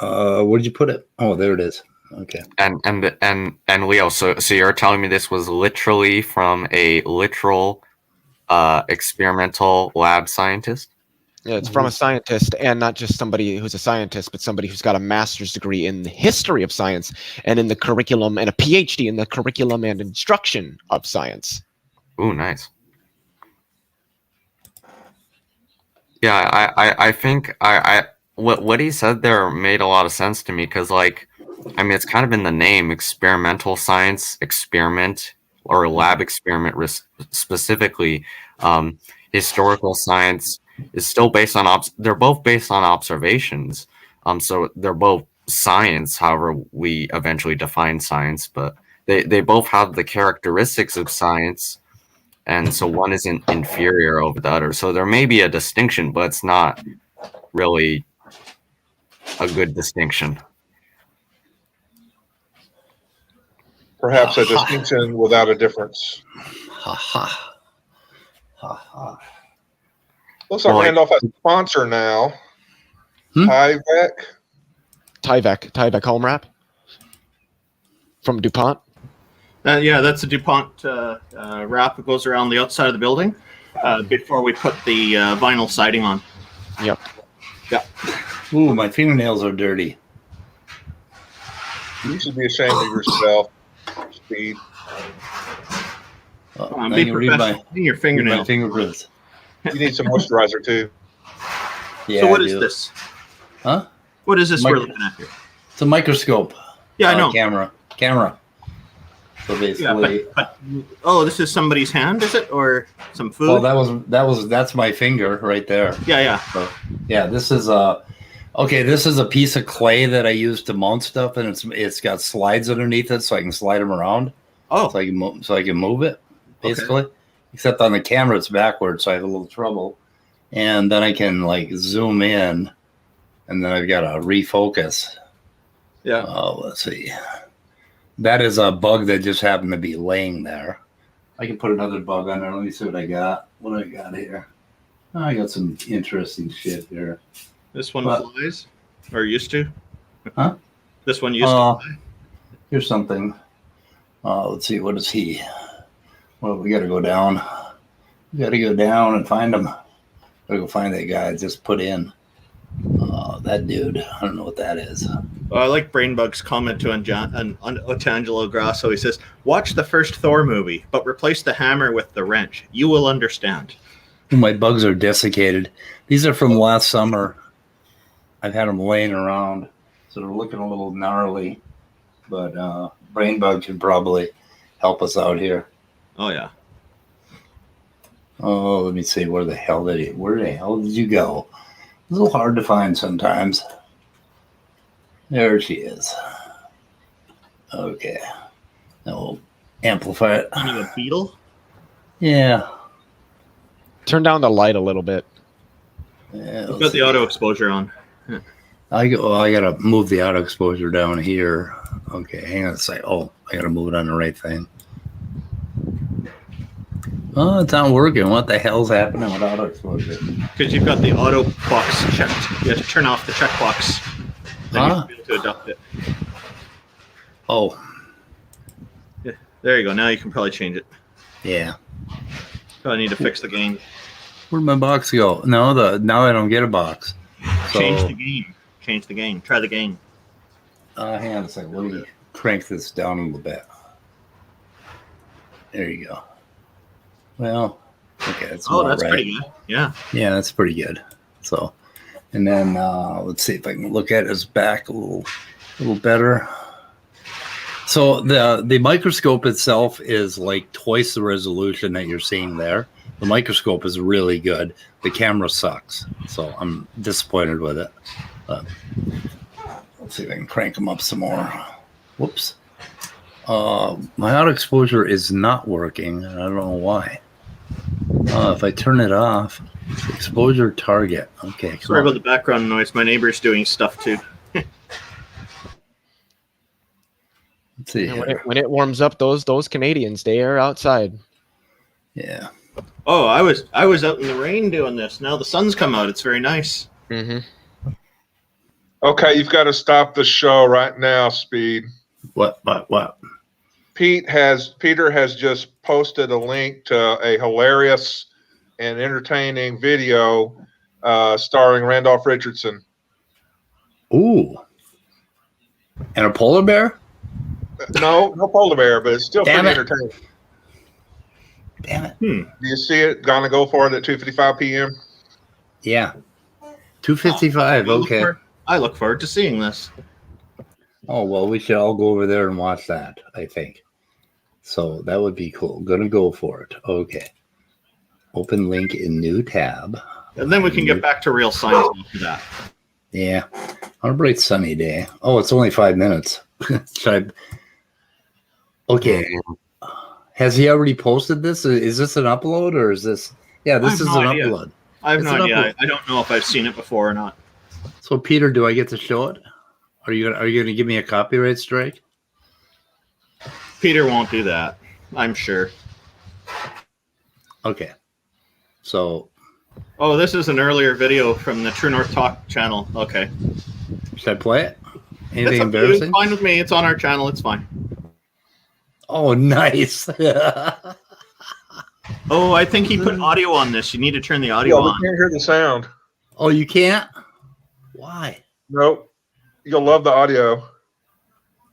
Where'd you put it? Oh, there it is. Okay. And Leo, so you're telling me this was literally from a literal experimental lab scientist? Yeah, it's from a scientist, and not just somebody who's a scientist, but somebody who's got a master's degree in the history of science and in the curriculum, and a PhD in the curriculum and instruction of science. Ooh, nice. Yeah, I think what he said there made a lot of sense to me because, like, I mean, it's kind of in the name, experimental science, experiment, or lab experiment specifically. Historical science is still based on they're both based on observations. So they're both science, however we eventually define science, but they both have the characteristics of science, and so one isn't inferior over the other. So there may be a distinction, but it's not really a good distinction. Perhaps a distinction without a difference. Ha ha. Ha ha. Looks like Randolph has a sponsor now. Tyvek. Tyvek home wrap from DuPont. Yeah, that's a DuPont wrap that goes around the outside of the building before we put the vinyl siding on. Yep. Yeah. Ooh, my fingernails are dirty. You should be ashamed of yourself. Speed. Be professional. Your fingernails. My fingerprints. You need some moisturizer too. Yeah, so what is this? Huh? What is this we're looking at here? It's a microscope. Yeah, I know. Camera. So basically, oh, this is somebody's hand, is it, or some food? Oh, that's my finger right there. Yeah. So, yeah, this is a piece of clay that I use to mount stuff, and it's got slides underneath it, so I can slide them around. Oh, so I can move it basically. Okay. Except on the camera, it's backwards, so I have a little trouble. And then I can like zoom in, and then I've got to refocus. Yeah. Let's see. That is a bug that just happened to be laying there. I can put another bug on there. Let me see what I got. What do I got here? Oh, I got some interesting shit here. This one flies? Or used to? Huh? This one used to fly? Here's something. Let's see. What is he? Well, we got to go down. We got to go down and find him. Got to go find that guy I just put in. That dude. I don't know what that is. Well, I like Brainbug's comment to Angelo Grasso. He says, watch the first Thor movie, but replace the hammer with the wrench. You will understand. My bugs are desiccated. These are from last summer. I've had them laying around, so they're looking a little gnarly. But Brainbug can probably help us out here. Oh, yeah. Oh, let me see. Where the hell did you go? It's a little hard to find sometimes. There she is. Okay. Now we'll amplify it. You a beetle? Yeah. Turn down the light a little bit. Yeah, got the auto exposure on. Yeah. I gotta move the auto exposure down here. Okay, hang on a sec. Oh, I gotta move it on the right thing. Oh, it's not working. What the hell's happening with auto exposure? Because you've got the auto box checked. You have to turn off the checkbox. Then you'll be able to adopt it. Oh. Yeah, there you go. Now you can probably change it. Yeah. Probably need to fix the game. Where'd my box go? No, now I don't get a box. So, change the game. Change the game. Try the game. Hang on a second. Let me crank this down a little bit. There you go. Well, okay. That's pretty good. Yeah. Yeah, that's pretty good. So, and then let's see if I can look at his back a little better. So the microscope itself is like twice the resolution that you're seeing there. The microscope is really good. The camera sucks, so I'm disappointed with it. Let's see if I can crank them up some more. Whoops. My auto exposure is not working. I don't know why. If I turn it off, exposure target. Okay. Sorry about the background noise. My neighbor's doing stuff too. Let's see. When it warms up, those Canadians, they are outside. Yeah. Oh, I was out in the rain doing this. Now the sun's come out. It's very nice. Mm-hmm. Okay, you've got to stop the show right now, Speed. What? Peter has just posted a link to a hilarious and entertaining video starring Randolph Richardson. Ooh. And a polar bear? No polar bear, but it's still pretty entertaining. Damn it. Do you see it? Gonna go for it at 2:55 p.m. Yeah. 2:55. Okay. I look forward to seeing this. Oh, well, we should all go over there and watch that, I think. So that would be cool. Gonna go for it. Okay. Open link in new tab. And then we can get back to real science after that. Yeah. On a bright sunny day. Oh, it's only 5 minutes. Okay. Has he already posted this? Is this an upload or is this? Yeah, this is an upload. I have no idea. I don't know if I've seen it before or not. So, Peter, do I get to show it? Are you gonna give me a copyright strike? Peter won't do that, I'm sure. Okay. So. Oh, this is an earlier video from the True North Talk channel. Okay. Should I play it? Anything embarrassing? It's fine with me. It's on our channel. It's fine. Oh, nice. Oh, I think he put audio on this. You need to turn the audio on. We can't hear the sound. Oh, you can't? Why? Nope. You'll love the audio.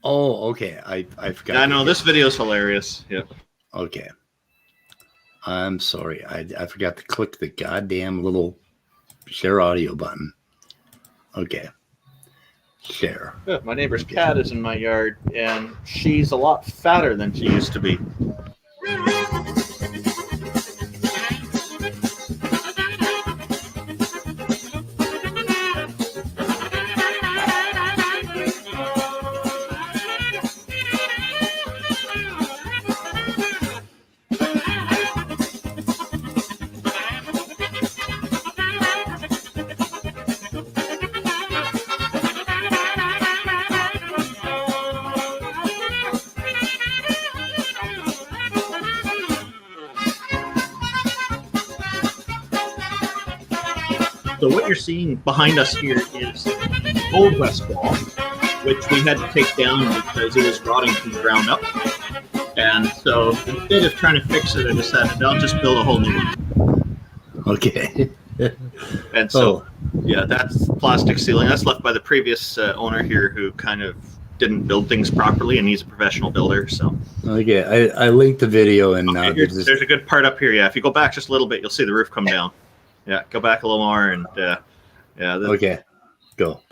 Oh, okay. I forgot. I know this video is hilarious. Yeah. Okay. I'm sorry. I forgot to click the goddamn little share audio button. Okay. Share. Yeah, my neighbor's cat is in my yard, and she's a lot fatter than she used to be. So what you're seeing behind us here is Old West Wall, which we had to take down because it was rotting from the ground up. And so instead of trying to fix it, I decided I'll just build a whole new one. Okay. And so, yeah, that's plastic ceiling. That's left by the previous owner here who kind of didn't build things properly, and he's a professional builder. So okay, I linked the video, and there's a good part up here. Yeah, if you go back just a little bit, you'll see the roof come down. Yeah, go back a little more, and yeah. Okay, go.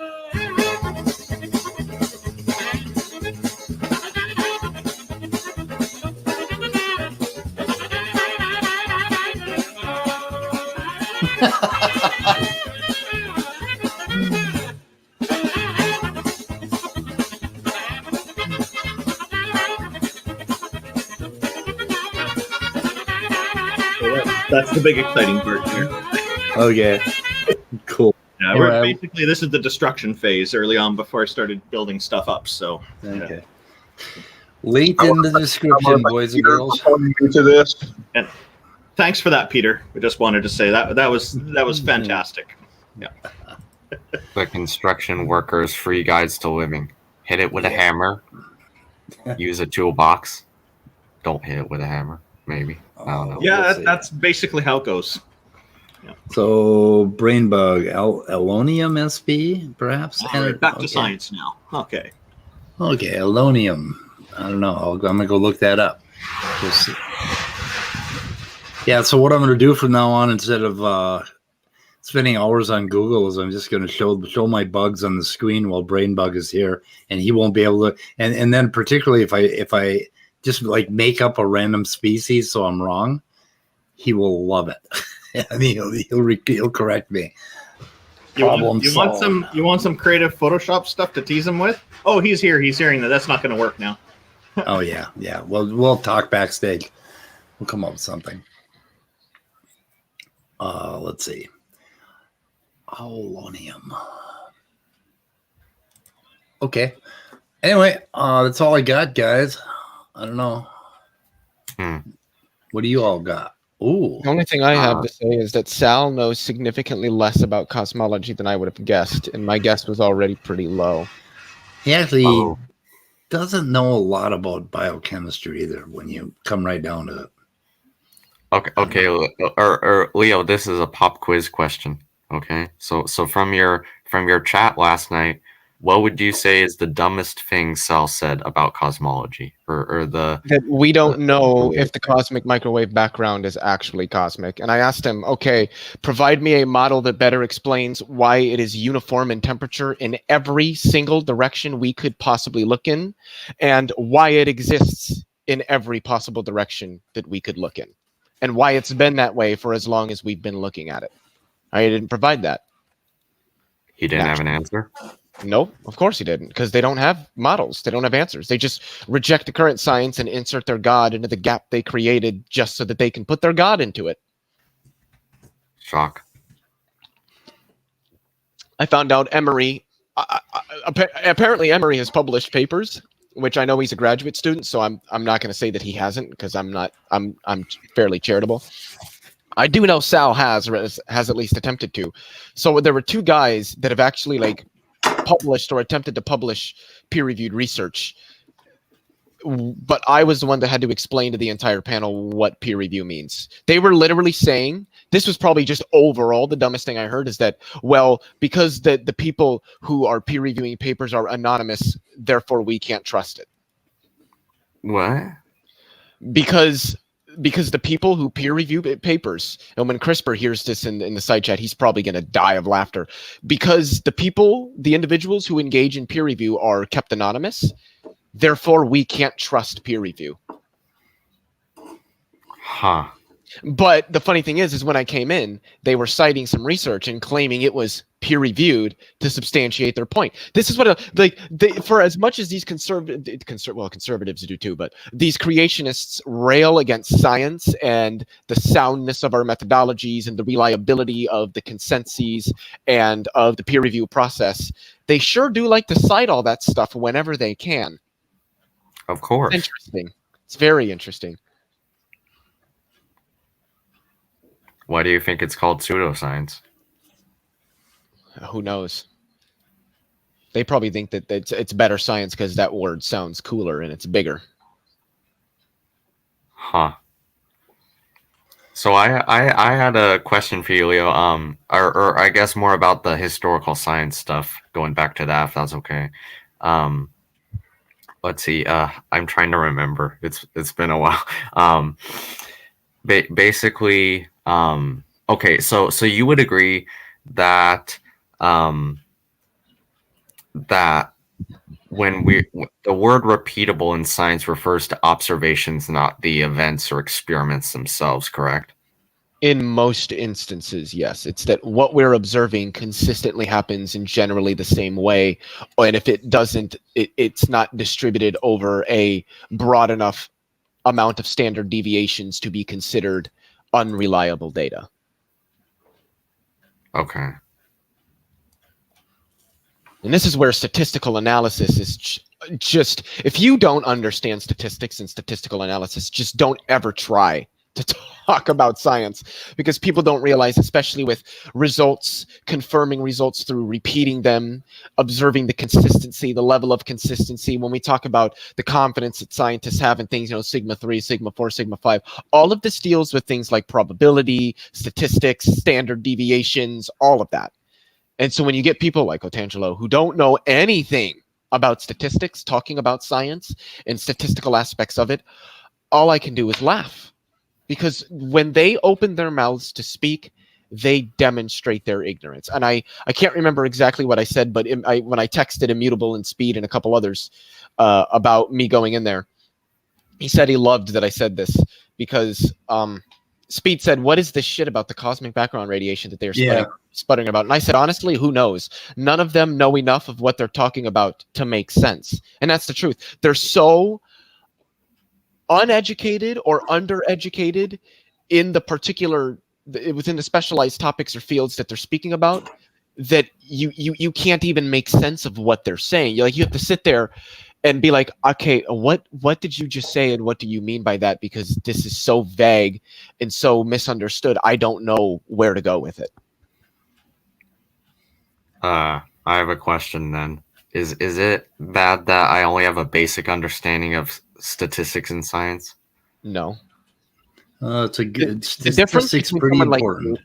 That's the big exciting part here. Okay, cool. Yeah, basically this is the destruction phase early on before I started building stuff up. So okay. Linked in the description, boys and girls. To this. And thanks for that, Peter. We just wanted to say that was fantastic. Yeah. The construction workers' free guides to living. Hit it with a hammer. Use a toolbox. Don't hit it with a hammer. Maybe. I don't know. Yeah, that's basically how it goes. Yeah. So brain bug, Elonium SB, perhaps. Right, back to science now. Okay. Okay, Elonium. I don't know. I'm gonna go look that up. We'll see. Yeah. So what I'm gonna do from now on, instead of spending hours on Google, is I'm just gonna show my bugs on the screen while brain bug is here, and he won't be able to. And then particularly if I just like make up a random species so I'm wrong, he will love it. I mean, he'll correct me. You want some creative Photoshop stuff to tease him with? Oh, he's here. He's hearing that. That's not going to work now. Oh yeah, yeah. Well, we'll talk backstage. We'll come up with something. Let's see. Polonium. Okay. Anyway, that's all I got, guys. I don't know. What do you all got? Ooh. The only thing I have to say is that Sal knows significantly less about cosmology than I would have guessed, and my guess was already pretty low. He actually doesn't know a lot about biochemistry either when you come right down to it. Okay. Or Leo, this is a pop quiz question. Okay, so from your chat last night, what would you say is the dumbest thing Sal said about cosmology, or the that we don't know if the cosmic microwave background is actually cosmic? And I asked him, okay, provide me a model that better explains why it is uniform in temperature in every single direction we could possibly look in, and why it exists in every possible direction that we could look in, and why it's been that way for as long as we've been looking at it. I didn't provide that. He didn't have an answer? No, of course he didn't, because they don't have models. They don't have answers. They just reject the current science and insert their God into the gap they created just so that they can put their God into it. Shock. I found out Emory, apparently Emory has published papers, which I know he's a graduate student, so I'm not going to say that he hasn't, because I'm fairly charitable. I do know Sal has at least attempted to. So there were two guys that have actually published or attempted to publish peer-reviewed research, but I was the one that had to explain to the entire panel what peer review means. They were literally saying, this was probably just overall the dumbest thing I heard, is that, well, because the people who are peer reviewing papers are anonymous, therefore we can't trust it. What? Because the people who peer review papers, and when CRISPR hears this in the side chat, he's probably going to die of laughter, because the individuals who engage in peer review are kept anonymous. Therefore, we can't trust peer review. Huh. But the funny thing is when I came in, they were citing some research and claiming it was peer-reviewed to substantiate their point. This is what for as much as these conservatives do too, but these creationists rail against science and the soundness of our methodologies and the reliability of the consensus and of the peer review process. They sure do like to cite all that stuff whenever they can. Of course. It's interesting. It's very interesting. Why do you think it's called pseudoscience? Who knows? They probably think that it's better science because that word sounds cooler and it's bigger. Huh. So I had a question for you, Leo. Or I guess more about the historical science stuff. Going back to that, if that's okay. Let's see. I'm trying to remember. It's been a while. Basically. Okay, so you would agree that that when the word repeatable in science refers to observations, not the events or experiments themselves, correct? In most instances, yes. It's that what we're observing consistently happens in generally the same way, and if it doesn't, it's not distributed over a broad enough amount of standard deviations to be considered unreliable data. Okay. And this is where statistical analysis is just, if you don't understand statistics and statistical analysis, just don't ever try to talk about science, because people don't realize, especially with results, confirming results through repeating them, observing the consistency, the level of consistency. When we talk about the confidence that scientists have in things, sigma 3, sigma 4, sigma 5, all of this deals with things like probability, statistics, standard deviations, all of that. And so when you get people like Otangelo who don't know anything about statistics, talking about science and statistical aspects of it, all I can do is laugh. Because when they open their mouths to speak, they demonstrate their ignorance. And I can't remember exactly what I said, but when I texted Immutable and Speed and a couple others about me going in there, he said he loved that I said this, because Speed said, what is this shit about the cosmic background radiation that they're sputtering about? And I said, honestly, who knows? None of them know enough of what they're talking about to make sense. And that's the truth. They're so uneducated or undereducated in the particular within the specialized topics or fields that they're speaking about, that you can't even make sense of what they're saying. You have to sit there and be like, okay, what did you just say and what do you mean by that? Because this is so vague and so misunderstood. I don't know where to go with it. I have a question then. Is it bad that I only have a basic understanding of statistics and science? No. It's a good the difference statistics between pretty someone important.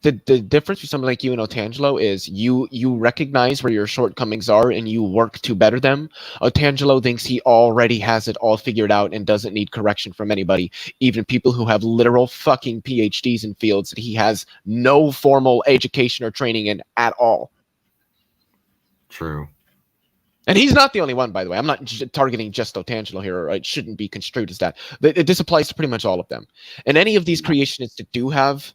The difference between someone like you and Otangelo is you recognize where your shortcomings are and you work to better them. Otangelo thinks he already has it all figured out and doesn't need correction from anybody, even people who have literal fucking PhDs in fields that he has no formal education or training in at all. True. And he's not the only one, by the way. I'm not targeting just Otangelo here, or it shouldn't be construed as that. This applies to pretty much all of them. And any of these creationists that do have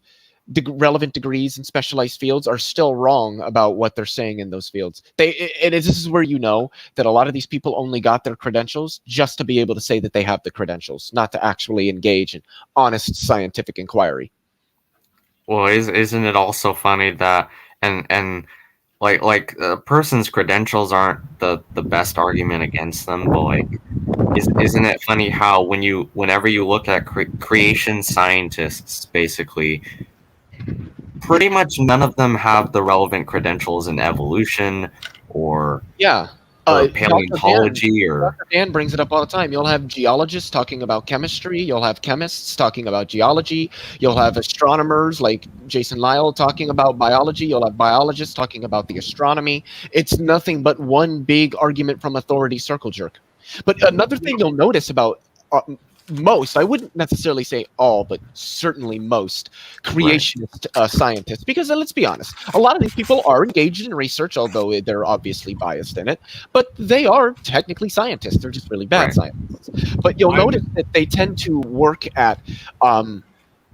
relevant degrees in specialized fields are still wrong about what they're saying in those fields. This is where you know that a lot of these people only got their credentials just to be able to say that they have the credentials, not to actually engage in honest scientific inquiry. Well, isn't it also funny that and like a person's credentials aren't the best argument against them, but like isn't it funny how whenever you look at creation scientists, basically pretty much none of them have the relevant credentials in evolution or paleontology. Dr. Dan brings it up all the time. You'll have geologists talking about chemistry. You'll have chemists talking about geology. You'll have astronomers like Jason Lyle talking about biology. You'll have biologists talking about the astronomy. It's nothing but one big argument from authority circle jerk. But another thing you'll notice about most, I wouldn't necessarily say all, but certainly most creationist scientists, because let's be honest, a lot of these people are engaged in research, although they're obviously biased in it, but they are technically scientists. They're just really bad scientists. But you'll notice that they tend to work at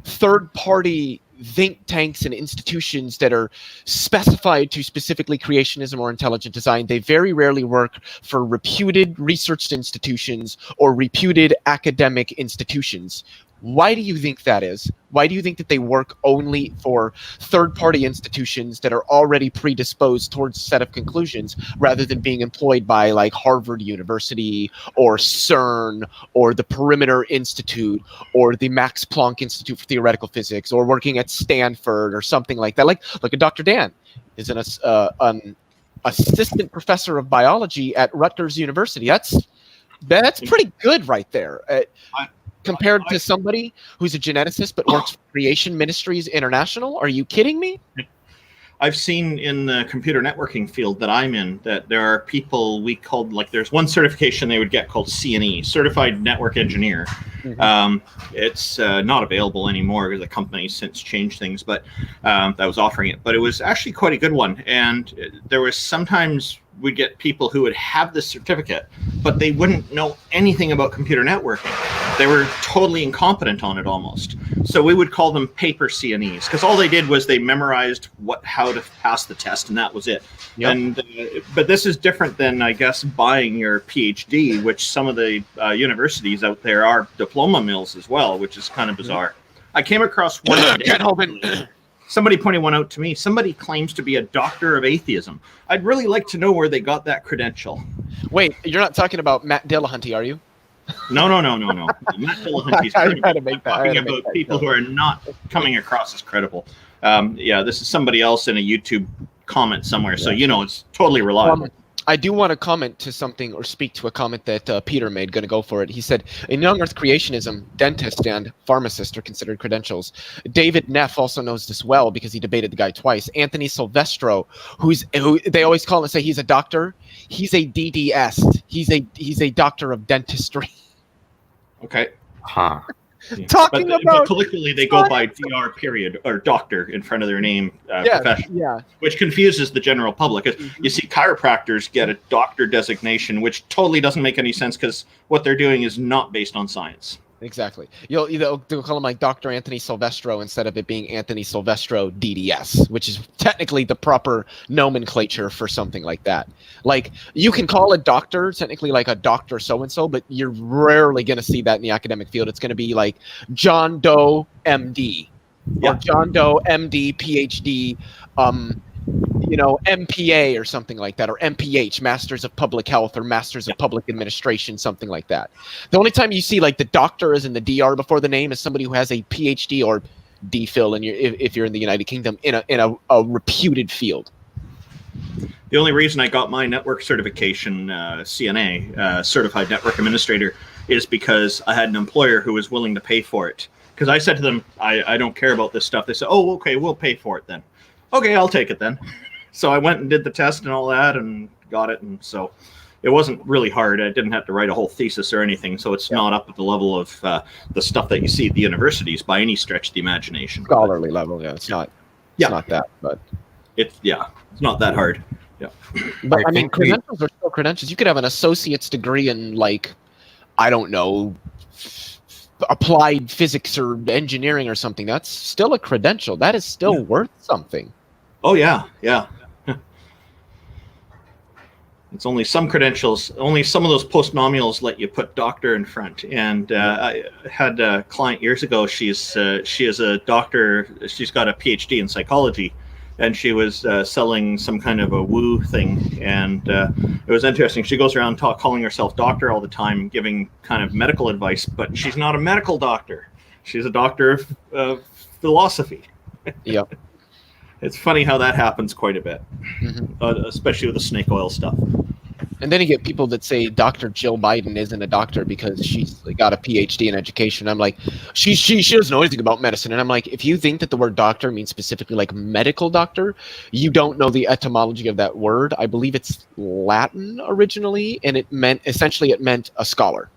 third-party think tanks and institutions that are specified to specifically creationism or intelligent design. They very rarely work for reputed research institutions or reputed academic institutions. Why do you think that is? Why do you think that they work only for third-party institutions that are already predisposed towards a set of conclusions rather than being employed by like Harvard University or CERN or the Perimeter Institute or the Max Planck Institute for Theoretical Physics or working at Stanford or something like that? Like, look at Dr. Dan is an assistant professor of biology at Rutgers University. That's pretty good right there. Compared to somebody who's a geneticist but works for Creation Ministries International? Are you kidding me? I've seen in the computer networking field that I'm in that there are people we called, like, there's one certification they would get called CNE, Certified Network Engineer. Mm-hmm. It's not available anymore because the company's since changed things, but that was offering it. But it was actually quite a good one. And there was sometimes we'd get people who would have this certificate, but they wouldn't know anything about computer networking. They were totally incompetent on it almost. So we would call them paper CNEs because all they did was they memorized how to pass the test, and that was it. Yep. And but this is different than, I guess, buying your PhD, which some of the universities out there are diploma mills as well, which is kind of bizarre. I came across one today. Somebody pointed one out to me. Somebody claims to be a doctor of atheism. I'd really like to know where they got that credential. Wait, you're not talking about Matt Dillahunty, are you? No. Matt Dillahunty's talking about people who are not coming across as credible. This is somebody else in a YouTube comment somewhere, so it's totally reliable. I do want to comment to something or speak to a comment that Peter made. Going to go for it. He said, in young Earth creationism, dentist and pharmacist are considered credentials. David Neff also knows this well because he debated the guy twice. Anthony Silvestro, who they always call him and say he's a doctor. He's a DDS. He's a doctor of dentistry. Okay. Huh. Talking about, but colloquially they go by DR period or doctor in front of their name, profession, which confuses the general public. You see, chiropractors get a doctor designation, which totally doesn't make any sense because what they're doing is not based on science. Exactly. They'll call him like Dr. Anthony Silvestro instead of it being Anthony Silvestro DDS, which is technically the proper nomenclature for something like that. Like, you can call a doctor technically like a doctor so-and-so, but you're rarely going to see that in the academic field. It's going to be like John Doe MD or John Doe MD PhD, MPA or something like that, or MPH, Masters of Public Health, or Masters of Public Administration, something like that. The only time you see like the doctor is in the DR before the name is somebody who has a PhD or DPhil if you're in the United Kingdom in a reputed field. The only reason I got my network certification, CNA, Certified Network Administrator, is because I had an employer who was willing to pay for it. Because I said to them, I don't care about this stuff. They said, oh, okay, we'll pay for it then. Okay, I'll take it then. So I went and did the test and all that and got it. And so it wasn't really hard. I didn't have to write a whole thesis or anything. So it's not up at the level of the stuff that you see at the universities by any stretch of the imagination. Scholarly level, yeah. It's not that, but it's not that hard. Yeah. But I mean, credentials are still credentials. You could have an associate's degree in, like, I don't know, applied physics or engineering or something. That's still a credential. That is still worth something. Oh, yeah. It's only some credentials, only some of those post-nominals let you put doctor in front. And I had a client years ago. She is a doctor. She's got a PhD in psychology, and she was selling some kind of a woo thing. And it was interesting. She goes around calling herself doctor all the time, giving kind of medical advice, but she's not a medical doctor. She's a doctor of philosophy. Yep. It's funny how that happens quite a bit, especially with the snake oil stuff. And then you get people that say Dr. Jill Biden isn't a doctor because she's got a PhD in education. I'm like, she doesn't know anything about medicine. And I'm like, if you think that the word doctor means specifically like medical doctor, you don't know the etymology of that word. I believe it's Latin originally, and it meant a scholar,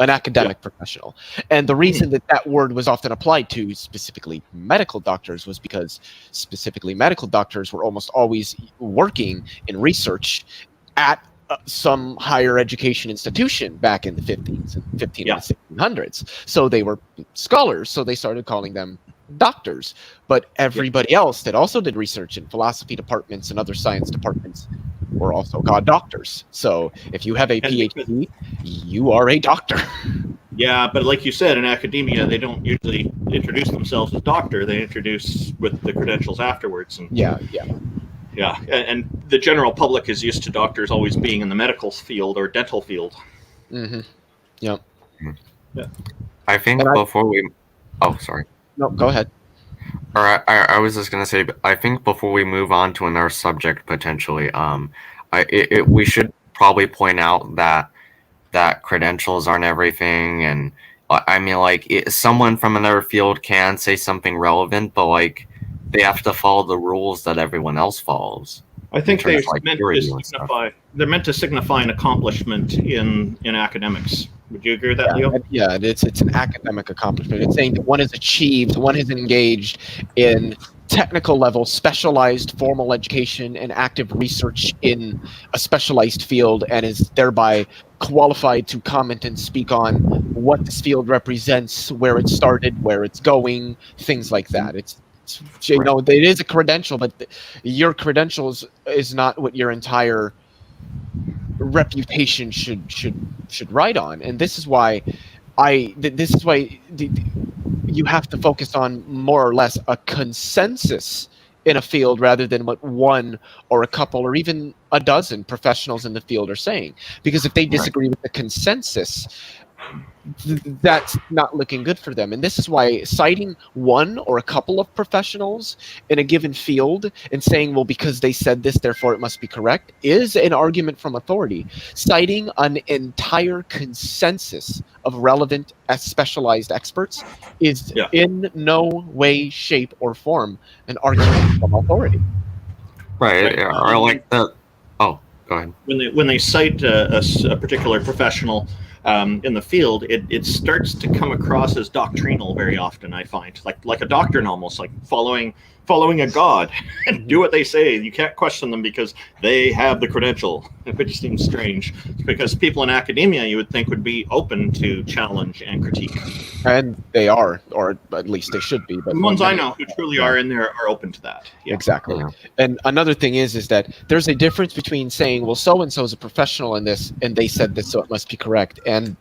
an academic professional. And the reason that word was often applied to specifically medical doctors was because specifically medical doctors were almost always working in research at some higher education institution back in the 1500s and 1600s. So they were scholars, so they started calling them doctors. But everybody else that also did research in philosophy departments and other science departments were also called doctors. So if you have a PhD, you are a doctor. Yeah, but like you said, in academia, they don't usually introduce themselves as doctor. They introduce with the credentials afterwards. And Yeah, and the general public is used to doctors always being in the medical field or dental field. Mm-hmm. Yep. Yeah. I think before we... Oh, sorry. No, go ahead. All right, I was just going to say, I think before we move on to another subject, potentially, we should probably point out that credentials aren't everything. And I mean, like, someone from another field can say something relevant, but, like, they have to follow the rules that everyone else follows. I think they're meant to signify an accomplishment in academics. Would you agree with that, Leo? Yeah, it's an academic accomplishment. It's saying that one has achieved, one has engaged in technical level, specialized formal education and active research in a specialized field, and is thereby qualified to comment and speak on what this field represents, where it started, where it's going, things like that. It is a credential, but your credentials is not what your entire reputation should ride on. And this is why you have to focus on more or less a consensus in a field rather than what one or a couple or even a dozen professionals in the field are saying. Because if they disagree with the consensus, that's not looking good for them. And this is why citing one or a couple of professionals in a given field and saying, well, because they said this, therefore it must be correct, is an argument from authority. Citing an entire consensus of relevant specialized experts is in no way, shape, or form an argument from authority. Right. Or like the... Oh, go ahead. When they cite a particular professional in the field, it starts to come across as doctrinal very often. I find like a doctrine, almost like following following a god and do what they say. You can't question them because they have the credential, which seems strange. Because people in academia, you would think, would be open to challenge and critique. And they are, or at least they should be. But the ones I know who truly are in there are open to that. Yeah. Exactly. Yeah. And another thing is that there's a difference between saying, well, so-and-so is a professional in this, and they said this, so it must be correct. And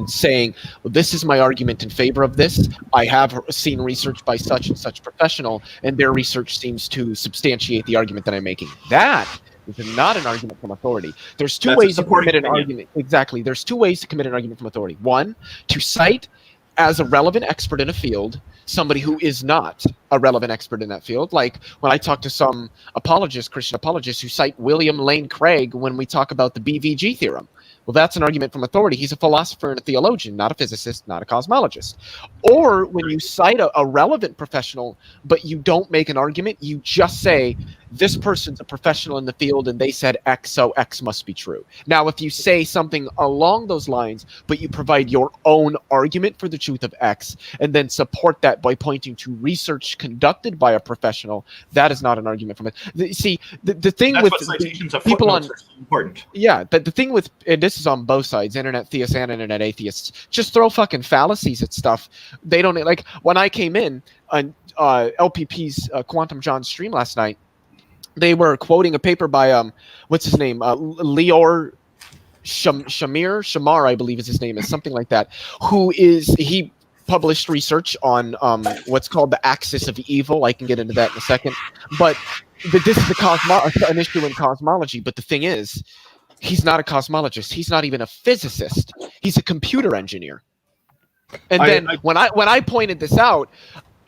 saying, well, this is my argument in favor of this. I have seen research by such and such professional, and their research seems to substantiate the argument that I'm making. That is not an argument from authority. There's two ways to commit an argument. Exactly. There's two ways to commit an argument from authority. One, to cite as a relevant expert in a field somebody who is not a relevant expert in that field. Like when I talk to some apologists, Christian apologists, who cite William Lane Craig when we talk about the BVG theorem. Well, that's an argument from authority. He's a philosopher and a theologian, not a physicist, not a cosmologist. Or when you cite a relevant professional, but you don't make an argument, you just say, this person's a professional in the field and they said X, so X must be true. Now, if you say something along those lines, but you provide your own argument for the truth of X and then support that by pointing to research conducted by a professional, that is not an argument from it. See, the thing that's with what citations of people on are so important. Yeah, the thing with, and this is on both sides, internet theists and internet atheists, just throw fucking fallacies at stuff. They don't, like, when I came in on LPP's Quantum John stream last night, they were quoting a paper by what's his name, Lior Shamar, I believe is his name, is something like that. He published research on what's called the axis of evil. I can get into that in a second, but this is an issue in cosmology. But the thing is, he's not a cosmologist. He's not even a physicist. He's a computer engineer. And when I pointed this out,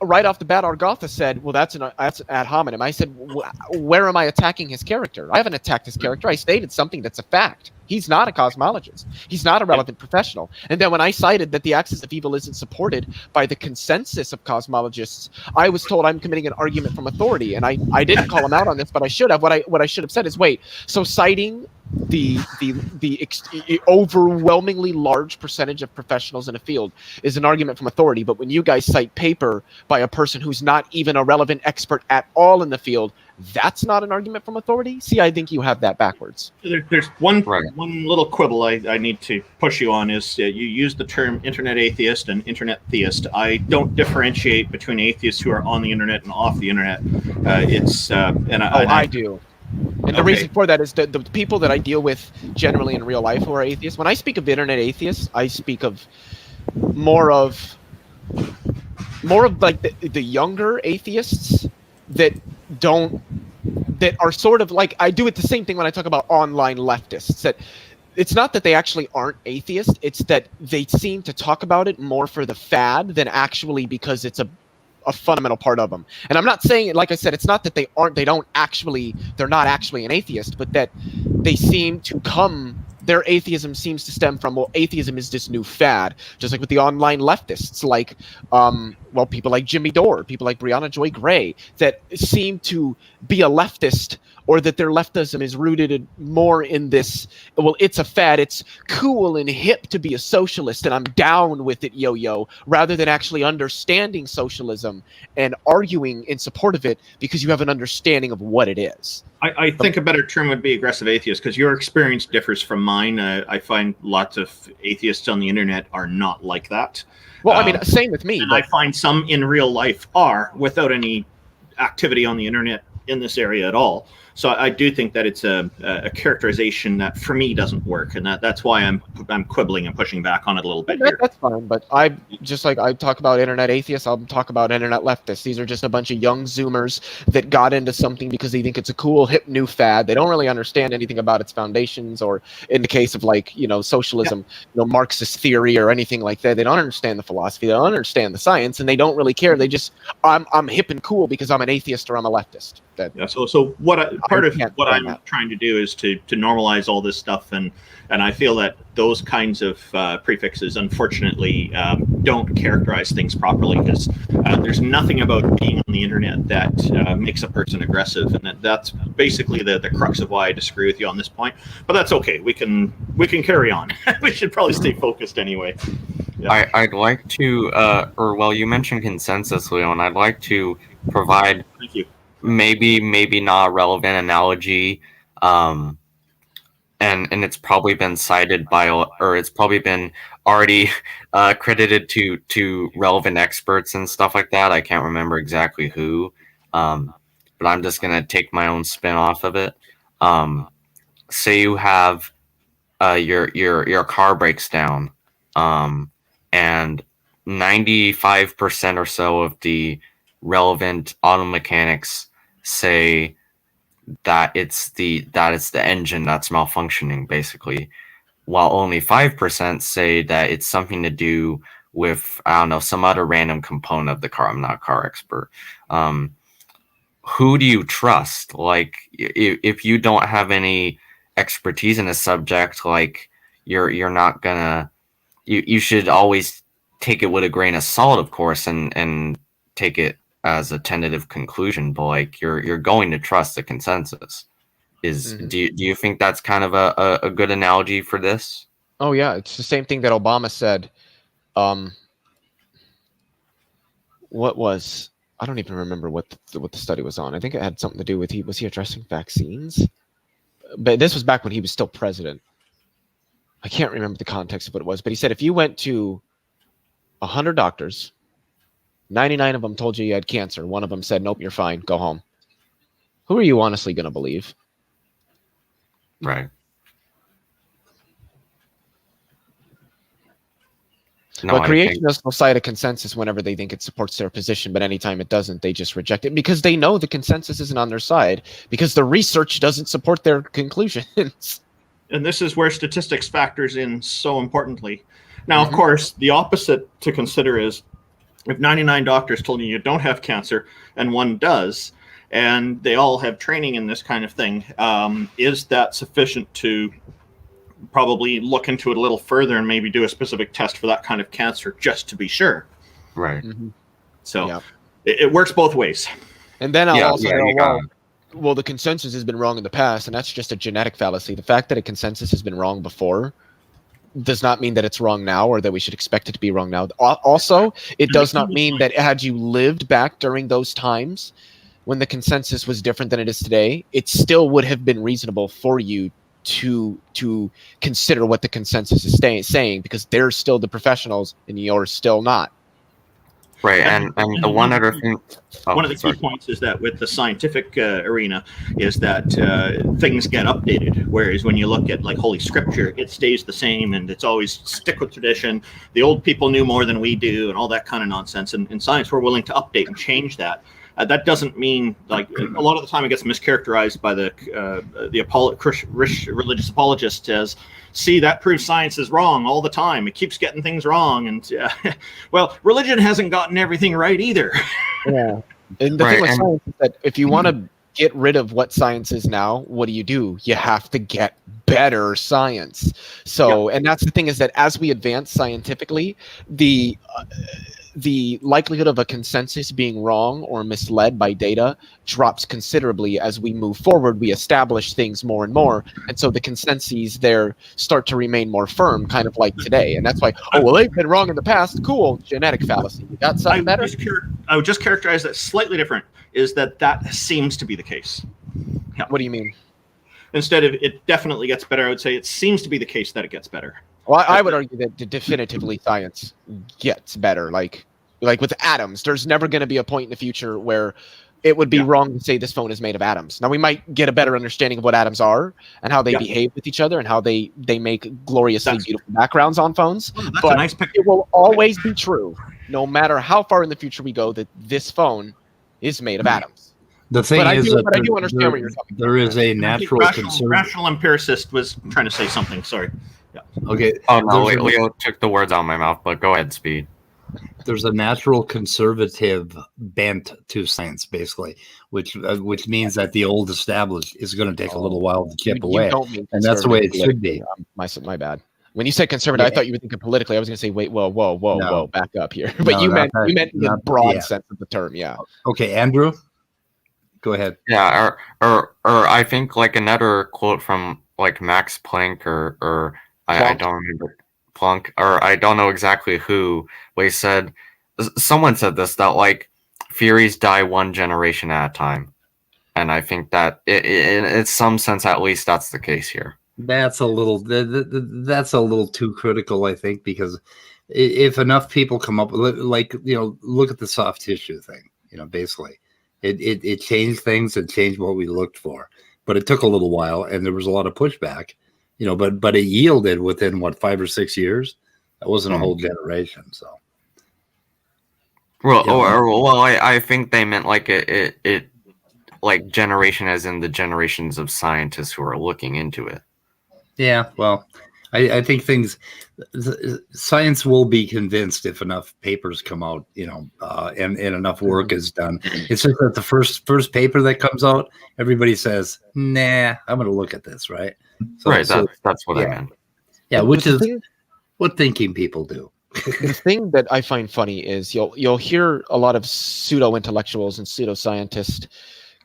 right off the bat, Argotha said, well, that's an ad hominem. I said, where am I attacking his character? I haven't attacked his character. I stated something that's a fact. He's not a cosmologist. He's not a relevant professional. And then when I cited that the axis of evil isn't supported by the consensus of cosmologists, I was told I'm committing an argument from authority. And I didn't call him out on this, but I should have. What I should have said is, wait, so citing the overwhelmingly large percentage of professionals in a field is an argument from authority, but when you guys cite paper by a person who's not even a relevant expert at all in the field, that's not an argument from authority? See, I think you have that backwards. There's one little quibble I need to push you on is you use the term internet atheist and internet theist. I don't differentiate between atheists who are on the internet and off the internet. I do. And the reason for that is that the people that I deal with generally in real life who are atheists, when I speak of internet atheists, I speak of more of like the younger atheists that are sort of like, I do it the same thing when I talk about online leftists, that it's not that they actually aren't atheists, it's that they seem to talk about it more for the fad than actually because it's a fundamental part of them. And I'm not saying, like I said, it's not that they're not actually an atheist, but that they seem to their atheism seems to stem from, well, atheism is this new fad, just like with the online leftists, like, people like Jimmy Dore, people like Brianna Joy Gray, that seem to be a leftist, or that their leftism is rooted more in this, well, it's a fad, it's cool and hip to be a socialist, and I'm down with it, yo-yo, rather than actually understanding socialism and arguing in support of it because you have an understanding of what it is. I think a better term would be aggressive atheist, because your experience differs from mine. I find lots of atheists on the internet are not like that. Well, I mean, same with me. And I find some in real life are, without any activity on the internet in this area at all. So I do think that it's a characterization that for me doesn't work, and that's why I'm quibbling and pushing back on it a little bit here. That's fine, but I talk about internet atheists, I'll talk about internet leftists. These are just a bunch of young Zoomers that got into something because they think it's a cool, hip, new fad. They don't really understand anything about its foundations, or in the case of socialism, Marxist theory or anything like that. They don't understand the philosophy. They don't understand the science, and they don't really care. They just, I'm hip and cool because I'm an atheist or I'm a leftist. So part of what I'm trying to do is to normalize all this stuff, and I feel that those kinds of prefixes, unfortunately, don't characterize things properly, because there's nothing about being on the internet that makes a person aggressive, and that's basically the crux of why I disagree with you on this point. But that's okay. We can carry on. We should probably stay focused anyway. I'd like to, you mentioned consensus, Leon. I'd like to provide Thank you. maybe not a relevant analogy, and it's probably been cited by, or it's probably been already credited to relevant experts and stuff like that. I can't remember exactly who, but I'm just gonna take my own spin off of it. Say you have your car breaks down, and 95% or so of the relevant auto mechanics say that it's the engine that's malfunctioning, basically, while only 5% say that it's something to do with, I don't know, some other random component of the car. I'm not a car expert. Who do you trust? Like, if you don't have any expertise in a subject, like, you're not gonna, you should always take it with a grain of salt, of course, and take it as a tentative conclusion, but like, you're going to trust the consensus. Do you think that's kind of a good analogy for this? Oh yeah, it's the same thing that Obama said. I don't even remember what the study was on. I think it had something to do with was he addressing vaccines? But this was back when he was still president. I can't remember the context of what it was, but he said if you went to 100 doctors, 99 of them told you had cancer. One of them said, nope, you're fine, go home. Who are you honestly going to believe? Right. Well, creationists will cite a consensus whenever they think it supports their position, but anytime it doesn't, they just reject it because they know the consensus isn't on their side because the research doesn't support their conclusions. And this is where statistics factors in so importantly. Now, of course, the opposite to consider is if 99 doctors told you don't have cancer and one does, and they all have training in this kind of thing, is that sufficient to probably look into it a little further and maybe do a specific test for that kind of cancer just to be sure? Right. So it works both ways. And then I'll also go, well, the consensus has been wrong in the past, and that's just a genetic fallacy. The fact that a consensus has been wrong before does not mean that it's wrong now or that we should expect it to be wrong now. Also, it does not mean that had you lived back during those times when the consensus was different than it is today, it still would have been reasonable for you to consider what the consensus is saying because they're still the professionals and you're still not. Right, and the one other thing... one of the key points is that with the scientific arena is that things get updated, whereas when you look at like Holy Scripture, it stays the same and it's always stick with tradition. The old people knew more than we do and all that kind of nonsense. And in science, we're willing to update and change that. That doesn't mean, like, a lot of the time it gets mischaracterized by the religious apologists as, see, that proves science is wrong all the time. It keeps getting things wrong. And, well, religion hasn't gotten everything right either. Yeah. And the thing with science is that if you want to get rid of what science is now, what do? You have to get better science. So, and that's the thing is that as we advance scientifically, the likelihood of a consensus being wrong or misled by data drops considerably as we move forward. We establish things more and more, and so the consensus there start to remain more firm, kind of like today. And that's why, oh, well, they've been wrong in the past. Cool, genetic fallacy. You got something better? I would just characterize that slightly different, is that seems to be the case. Yeah. What do you mean? Instead of it definitely gets better, I would say it seems to be the case that it gets better. Well, I would argue that definitively science gets better. Like with atoms, there's never going to be a point in the future where it would be wrong to say this phone is made of atoms. Now, we might get a better understanding of what atoms are and how they behave with each other and how they make gloriously beautiful backgrounds on phones. But nice it will always be true, no matter how far in the future we go, that this phone is made of atoms. The thing is that I do understand what you're talking about. There is a natural rational empiricist was trying to say something. Sorry. Yeah. Okay. Oh no, Leo took the words out of my mouth, but go ahead, Speed. There's a natural conservative bent to science, basically, which means that the old established is going to take a little while to chip away, and that's the way it should be. My bad. When you said conservative, I thought you were thinking politically. I was going to say, wait, whoa, back up here. But you meant the broad sense of the term, yeah. Okay, Andrew, go ahead. Yeah, or I think like another quote from like Max Planck or I don't remember. Plunk, or I don't know exactly who, but he said, someone said this, that like theories die one generation at a time. And I think that in some sense, at least, that's the case here. That's a little too critical, I think, because if enough people come up with, like, look at the soft tissue thing, basically it changed things and changed what we looked for, but it took a little while and there was a lot of pushback, but it yielded within 5 or 6 years. That wasn't a whole generation. So I think they meant like it like generation as in the generations of scientists who are looking into it. Yeah, well, I think science will be convinced if enough papers come out, and enough work is done. It's just that the first paper that comes out, everybody says, "Nah, I'm going to look at this," right? That's what I meant. Yeah, which is what thinking people do. The thing that I find funny is you'll hear a lot of pseudo intellectuals and pseudoscientists,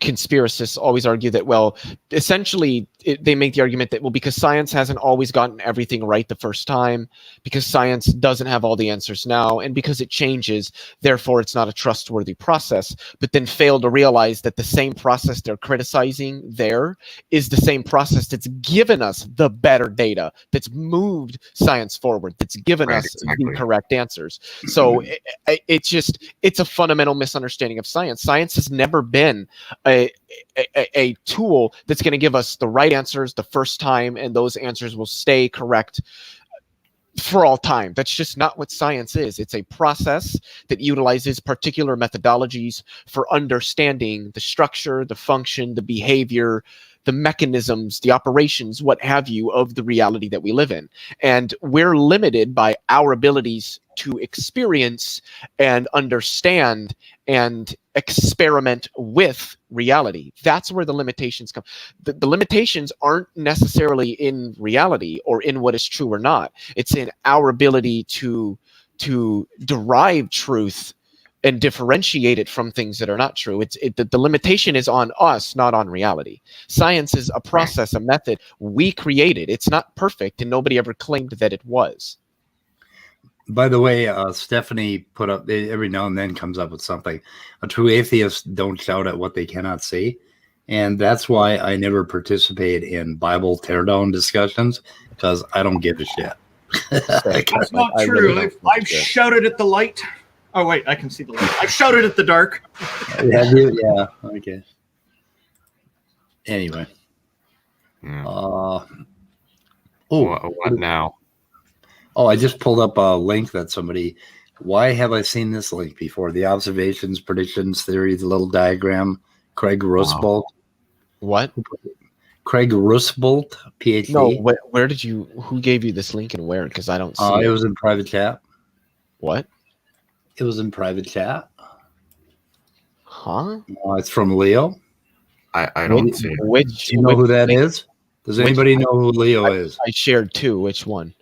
conspiracists always argue that, well, essentially they make the argument that, well, because science hasn't always gotten everything right the first time, because science doesn't have all the answers now, and because it changes, therefore it's not a trustworthy process, but then fail to realize that the same process they're criticizing there is the same process that's given us the better data, that's moved science forward, that's given us the correct answers. So it's a fundamental misunderstanding of science. Science has never been a tool that's going to give us the right answers the first time, and those answers will stay correct for all time. That's just not what science is. It's a process that utilizes particular methodologies for understanding the structure, the function, the behavior, the mechanisms, the operations, what have you, of the reality that we live in. And we're limited by our abilities to experience and understand and experiment with reality. That's where the limitations come. The limitations aren't necessarily in reality or in what is true or not. It's in our ability to derive truth and differentiate it from things that are not true. The limitation is on us, not on reality. Science is a process, a method we created. It's not perfect, and nobody ever claimed that it was. By the way, Stephanie put up, every now and then comes up with something. A true atheist don't shout at what they cannot see. And that's why I never participate in Bible teardown discussions, because I don't give a shit. That's not true. I've shouted at the light. Oh, wait, I can see the light. I've shouted at the dark. Yeah, okay. Anyway. What now? Oh, I just pulled up a link that somebody... Why have I seen this link before? The observations, predictions, theory, the little diagram. Craig Rusbolt. What? Craig Rusbolt, PhD. No, where did you... Who gave you this link and where? Because I don't see it. It was in private chat. What? It was in private chat. Huh? It's from Leo. I don't see it. Do you know who that is? Does anybody know who Leo is? I shared two. Which one?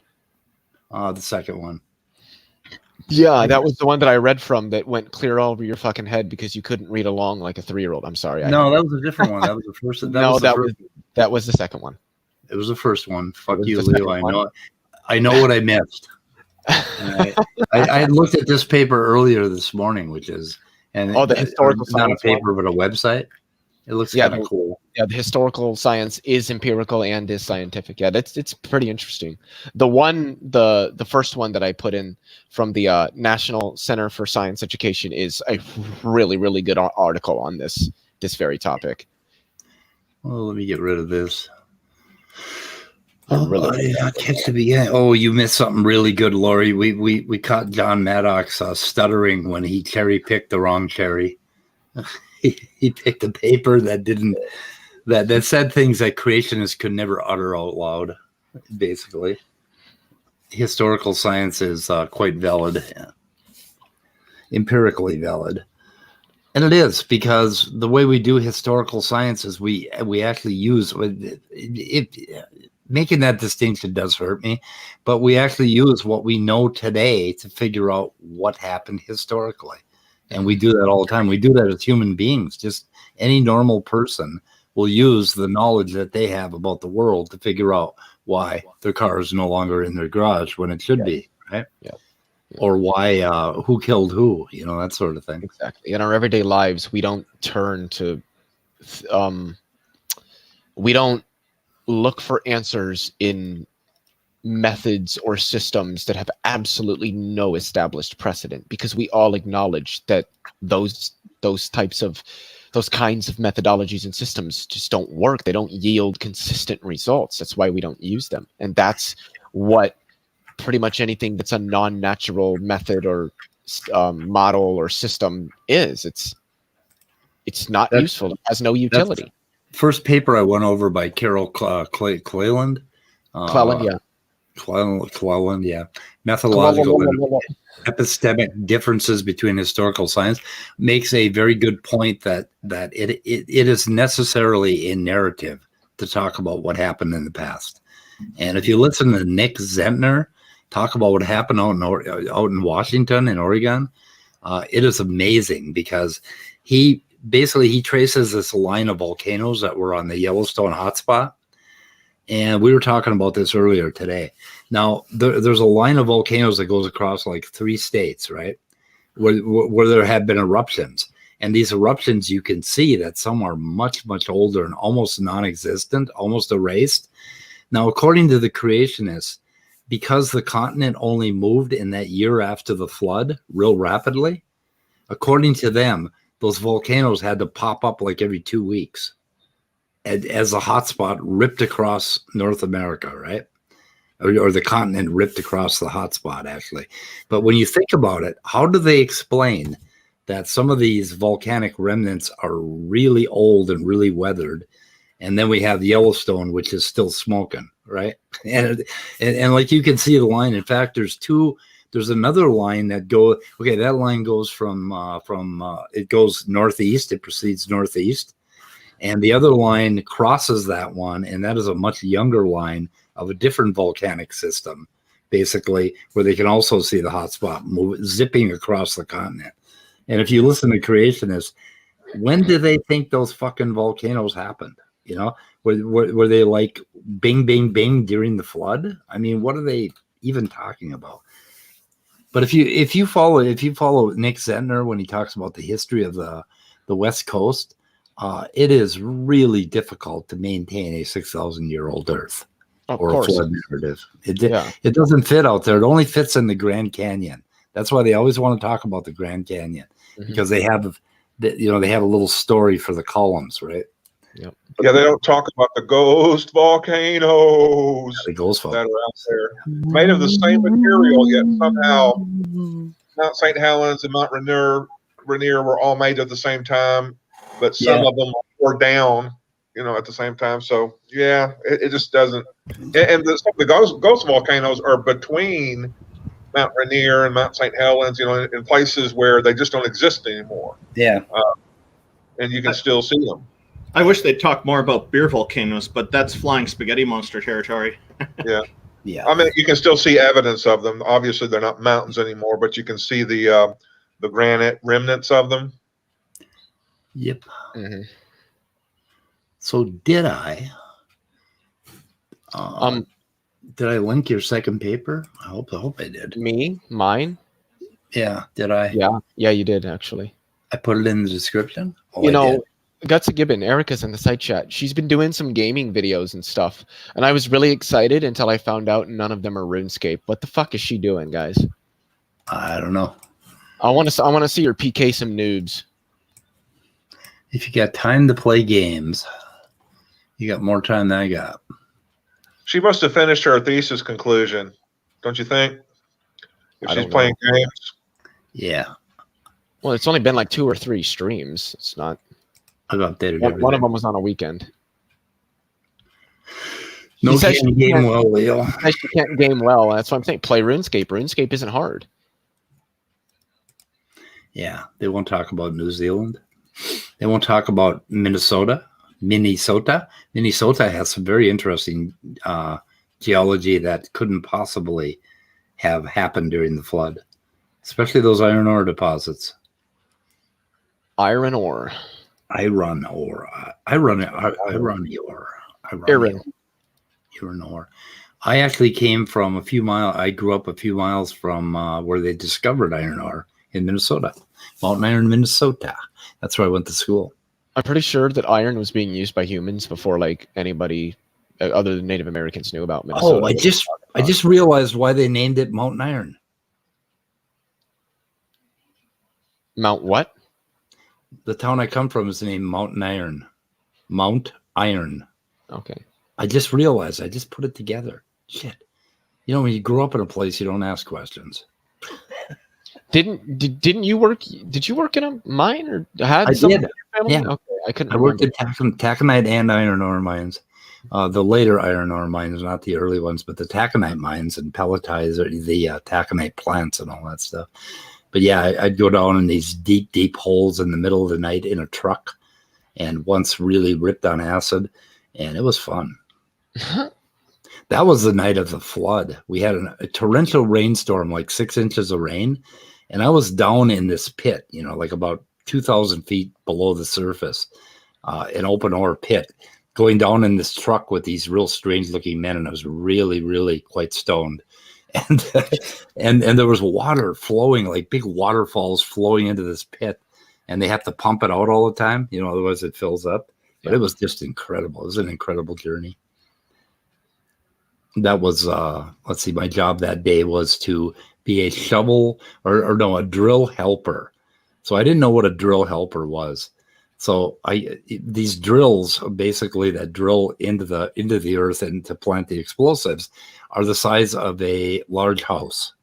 The second one. Yeah, that was the one that I read from that went clear over your fucking head because you couldn't read along like a 3-year-old. I'm sorry. No, that was a different one. That was the first. That was the second one. It was the first one. Fuck you, Leo. I know what I missed. I looked at this paper earlier this morning, which is the historical science, not a paper, but a website. It looks kind of cool. Yeah, the historical science is empirical and is scientific. Yeah, it's pretty interesting. The first one that I put in from the National Center for Science Education is a really, really good article on this very topic. Well, let me get rid of this. I did not catch the beginning. Oh, you missed something really good, Lori. We caught John Maddox stuttering when he cherry picked the wrong cherry. He picked a paper that said things that creationists could never utter out loud. Basically, historical science is quite valid, empirically valid, and it is because the way we do historical science is we actually use it. Making that distinction does hurt me, but we actually use what we know today to figure out what happened historically. And we do that all the time. We do that as human beings. Just any normal person will use the knowledge that they have about the world to figure out why their car is no longer in their garage when it should be, right? Yeah. Or why, who killed who, that sort of thing. Exactly. In our everyday lives, we don't turn to, we don't look for answers in methods or systems that have absolutely no established precedent, because we all acknowledge that those kinds of methodologies and systems just don't work. They don't yield consistent results. That's why we don't use them. And that's what pretty much anything that's a non-natural method or model or system is. It's not useful. It has no utility. First paper I went over by Carol Cleland. Cleland, yeah. Cleland, yeah. Methodological and epistemic differences between historical science makes a very good point that it is necessarily a narrative to talk about what happened in the past. And if you listen to Nick Zentner talk about what happened out in Washington and Oregon, it is amazing, because he traces this line of volcanoes that were on the Yellowstone hotspot. And we were talking about this earlier today. Now, there's a line of volcanoes that goes across like 3 states, right? Where there have been eruptions. And these eruptions, you can see that some are much, much older and almost non-existent, almost erased. Now, according to the creationists, because the continent only moved in that year after the flood real rapidly, according to them, those volcanoes had to pop up like every 2 weeks as the hotspot ripped across North America, right? Or the continent ripped across the hotspot, actually. But when you think about it, how do they explain that some of these volcanic remnants are really old and really weathered, and then we have Yellowstone, which is still smoking, right? And like you can see the line. In fact, there's another line that that line goes from it goes northeast. It proceeds northeast. And the other line crosses that one, and that is a much younger line of a different volcanic system, basically, where they can also see the hotspot zipping across the continent. And if you listen to creationists, when do they think those fucking volcanoes happened? Were they like bing, bing, bing during the flood? I mean, what are they even talking about? But if you follow Nick Zentner when he talks about the history of the West Coast, it is really difficult to maintain a 6,000-year-old Earth or a flood narrative. It doesn't fit out there. It only fits in the Grand Canyon. That's why they always want to talk about the Grand Canyon, because they have a little story for the columns, right? Yep. Yeah, they don't talk about the ghost volcanoes The ghost that are out there, made of the same material, yet somehow Mount St. Helens and Mount Rainier were all made at the same time, but some of them were down, at the same time. So yeah, it just doesn't. And some of the ghost volcanoes are between Mount Rainier and Mount St. Helens, in places where they just don't exist anymore. Yeah, and you can still see them. I wish they'd talk more about beer volcanoes, but that's flying spaghetti monster territory. Yeah. Yeah. I mean, you can still see evidence of them. Obviously, they're not mountains anymore, but you can see the granite remnants of them. Yep. Mm-hmm. So did I? Did I link your second paper? I hope I did. Mine? Yeah. Did I? Yeah, you did actually. I put it in the description. Gutsy Gibbon, Erica's in the site chat. She's been doing some gaming videos and stuff, and I was really excited until I found out none of them are RuneScape. What the fuck is she doing, guys? I don't know. I want to see her PK some noobs. If you got time to play games, you got more time than I got. She must have finished her thesis conclusion, don't you think? If she's playing games. Yeah. Well, it's only been like 2 or 3 streams. It's not. I've updated everything. One of them was on a weekend. No game well, Leo. She can't game well. That's what I'm saying. Play RuneScape. RuneScape isn't hard. Yeah, they won't talk about New Zealand. They won't talk about Minnesota. Minnesota has some very interesting geology that couldn't possibly have happened during the flood, especially those iron ore deposits. Iron ore. iron ore. I actually came from a few miles. I grew up a few miles from where they discovered iron ore in Minnesota, Mountain Iron, Minnesota. That's where I went to school. I'm pretty sure that iron was being used by humans before like anybody other than Native Americans knew about Minnesota. Oh, I just realized why they named it Mountain Iron. Mount what? The town I come from is named Mountain Iron. Mount Iron. Okay. I just realized. I just put it together. Shit. You know, when you grow up in a place, you don't ask questions. Didn't you work? Did you work in a mine or had I some did. in your family? Yeah. Okay, I couldn't. I worked at taconite and iron ore mines. The later iron ore mines, not the early ones, but the taconite mines and pelletize or the taconite plants and all that stuff. But yeah, I'd go down in these deep, deep holes in the middle of the night in a truck, and once really ripped on acid, and it was fun. That was the night of the flood. We had a torrential rainstorm, like 6 inches of rain, and I was down in this pit, you know, like about 2,000 feet below the surface, an open ore pit, going down in this truck with these real strange looking men, and I was really, really quite stoned. And and there was water flowing, like big waterfalls flowing into this pit, and they have to pump it out all the time, you know, otherwise it fills up. But it was just incredible. It was an incredible journey. That was let's see, my job that day was to be a shovel or no, a drill helper. So I didn't know what a drill helper was. So these drills basically that drill into the earth and to plant the explosives are the size of a large house.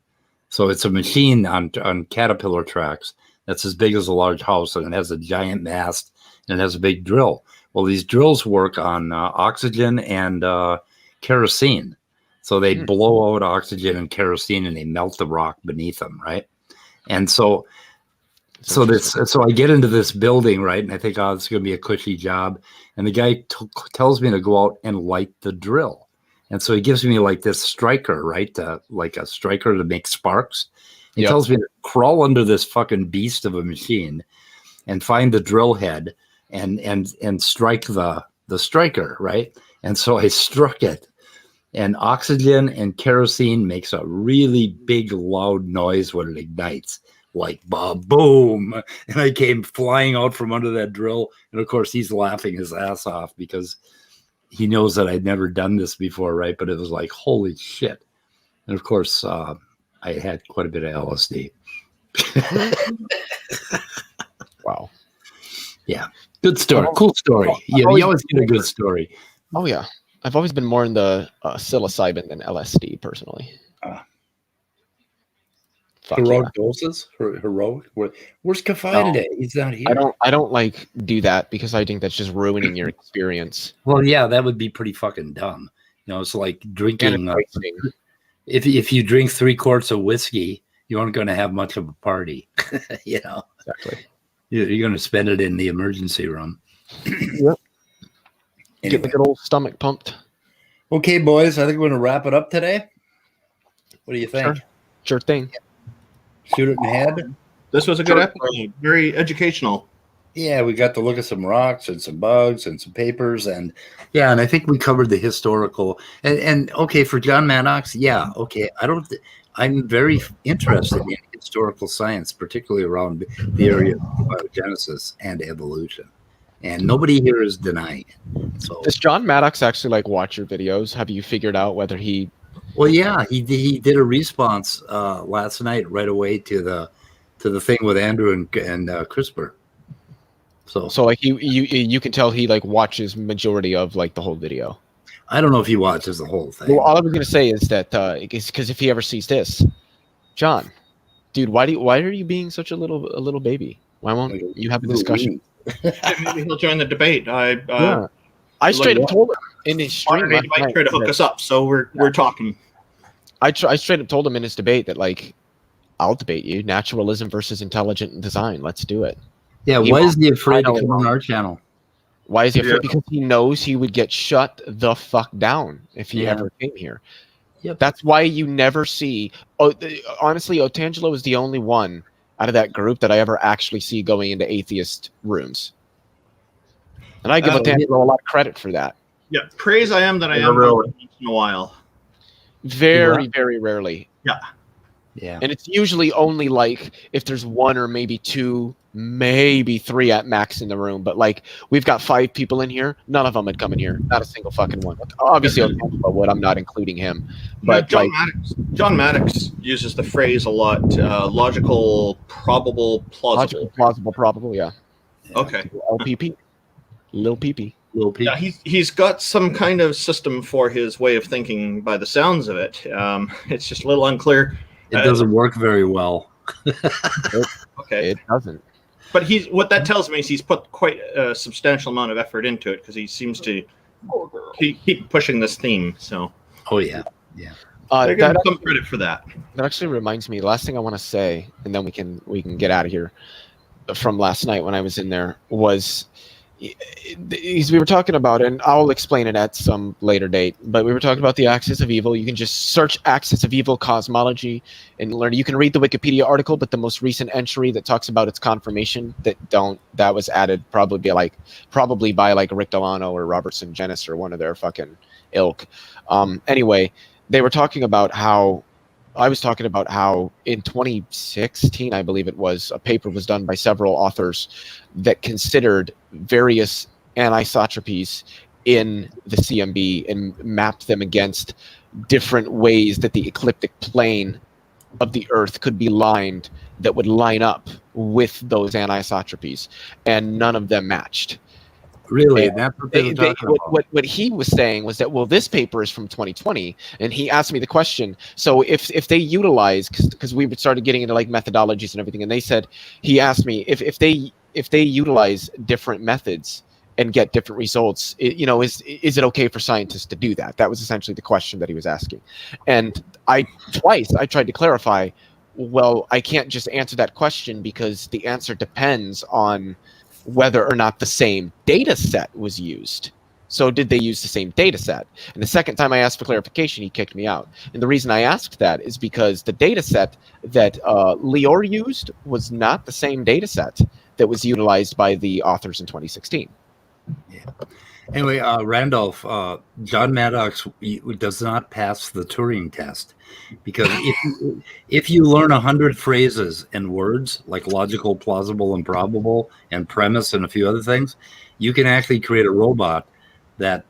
So it's a machine on caterpillar tracks that's as big as a large house, and it has a giant mast and it has a big drill. Well, these drills work on oxygen and kerosene. So they blow out oxygen and kerosene and they melt the rock beneath them, right? And so I get into this building, right? And I think, oh, this is going to be a cushy job. And the guy tells me to go out and light the drill. And so he gives me like this striker, right? Like a striker to make sparks. He tells me to crawl under this fucking beast of a machine and find the drill head and strike the striker, right? And so I struck it. And oxygen and kerosene makes a really big, loud noise when it ignites. Like boom, and I came flying out from under that drill, and of course he's laughing his ass off because he knows that I'd never done this before, right? But it was like, holy shit. And of course I had quite a bit of LSD. Wow. Yeah, good story. Cool story. Yeah, you always get a good story. Oh yeah, I've always been more in the psilocybin than LSD personally. Heroic doses? Heroic? Where's Kafai today? He's not here. I don't like do that because I think that's just ruining your experience. Well, yeah, that would be pretty fucking dumb. You know, it's like drinking. If you drink 3 quarts of whiskey, you aren't going to have much of a party. You know, exactly. You're going to spend it in the emergency room. Yep. Anyway. Get the good old stomach pumped. Okay, boys, I think we're going to wrap it up today. What do you think? Sure thing. Shoot it in the head. This was a good episode. Very educational. Yeah, we got to look at some rocks and some bugs and some papers, and I think we covered the historical. And okay, for John Maddox, yeah, okay. I'm very interested in historical science, particularly around the area of biogenesis and evolution, and nobody here is denying it. So, does John Maddox actually like watch your videos? Have you figured out whether he? Well, yeah, he did a response last night right away to the thing with Andrew and CRISPR. So like you can tell he like watches majority of like the whole video. I don't know if he watches the whole thing. Well, all I was gonna say is that because if he ever sees this, John, dude, why are you being such a little baby? Why won't you have a discussion? Maybe he'll join the debate. I straight up told him in his stream. He might try to hook us up, so we're talking. I straight up told him in his debate that like, I'll debate you. Naturalism versus intelligent design. Let's do it. Yeah, why is he afraid to come on our channel? Why is he afraid? Because he knows he would get shut the fuck down if he ever came here. Yep. That's why you never see. Honestly, Otangelo is the only one out of that group that I ever actually see going into atheist rooms. And I give Otangelo a lot of credit for that. Yeah, praise I am that I Yeah, am really. once in a while. Very, very rarely. Yeah. Yeah. And it's usually only like if there's one or maybe two, maybe three at max in the room. But like we've got 5 people in here. None of them had come in here. Not a single fucking one. Obviously, Ocampo would. I'm not including him. But John Maddox uses the phrase a lot. Logical, probable, plausible. Logical, plausible, probable. Yeah. Okay. LPP. Lil PP. Little people. Yeah, he's got some kind of system for his way of thinking by the sounds of it. It's just a little unclear. It doesn't work very well. Okay. It doesn't. But what that tells me is he's put quite a substantial amount of effort into it because he seems to keep pushing this theme. So Oh yeah. I give him some credit for that. That actually reminds me. The last thing I want to say, and then we can get out of here. From last night when I was in there was. We were talking about, and I'll explain it at some later date, but we were talking about the axis of evil. You can just search axis of evil cosmology and learn. You can read the Wikipedia article, but the most recent entry that talks about its confirmation that was added probably by like Rick Delano or Robertson Genis or one of their fucking ilk. Anyway, they were talking about how I was talking about how in 2016, I believe it was, a paper was done by several authors that considered various anisotropies in the CMB and mapped them against different ways that the ecliptic plane of the Earth could be lined that would line up with those anisotropies, and none of them matched. Really? That's what they were talking about. What he was saying was that, well, this paper is from 2020, and he asked me the question. So if they utilize, because we started getting into like methodologies and everything, and he asked me if they utilize different methods and get different results, is it okay for scientists to do that? That was essentially the question that he was asking. And I tried to clarify, well, I can't just answer that question because the answer depends on whether or not the same data set was used. So did they use the same data set? And the second time I asked for clarification, he kicked me out. And the reason I asked that is because the data set that Lior used was not the same data set that was utilized by the authors in 2016. Yeah. Anyway, Randolph, John Maddox does not pass the Turing test because if you learn 100 phrases and words like logical, plausible, and probable, and premise, and a few other things, you can actually create a robot that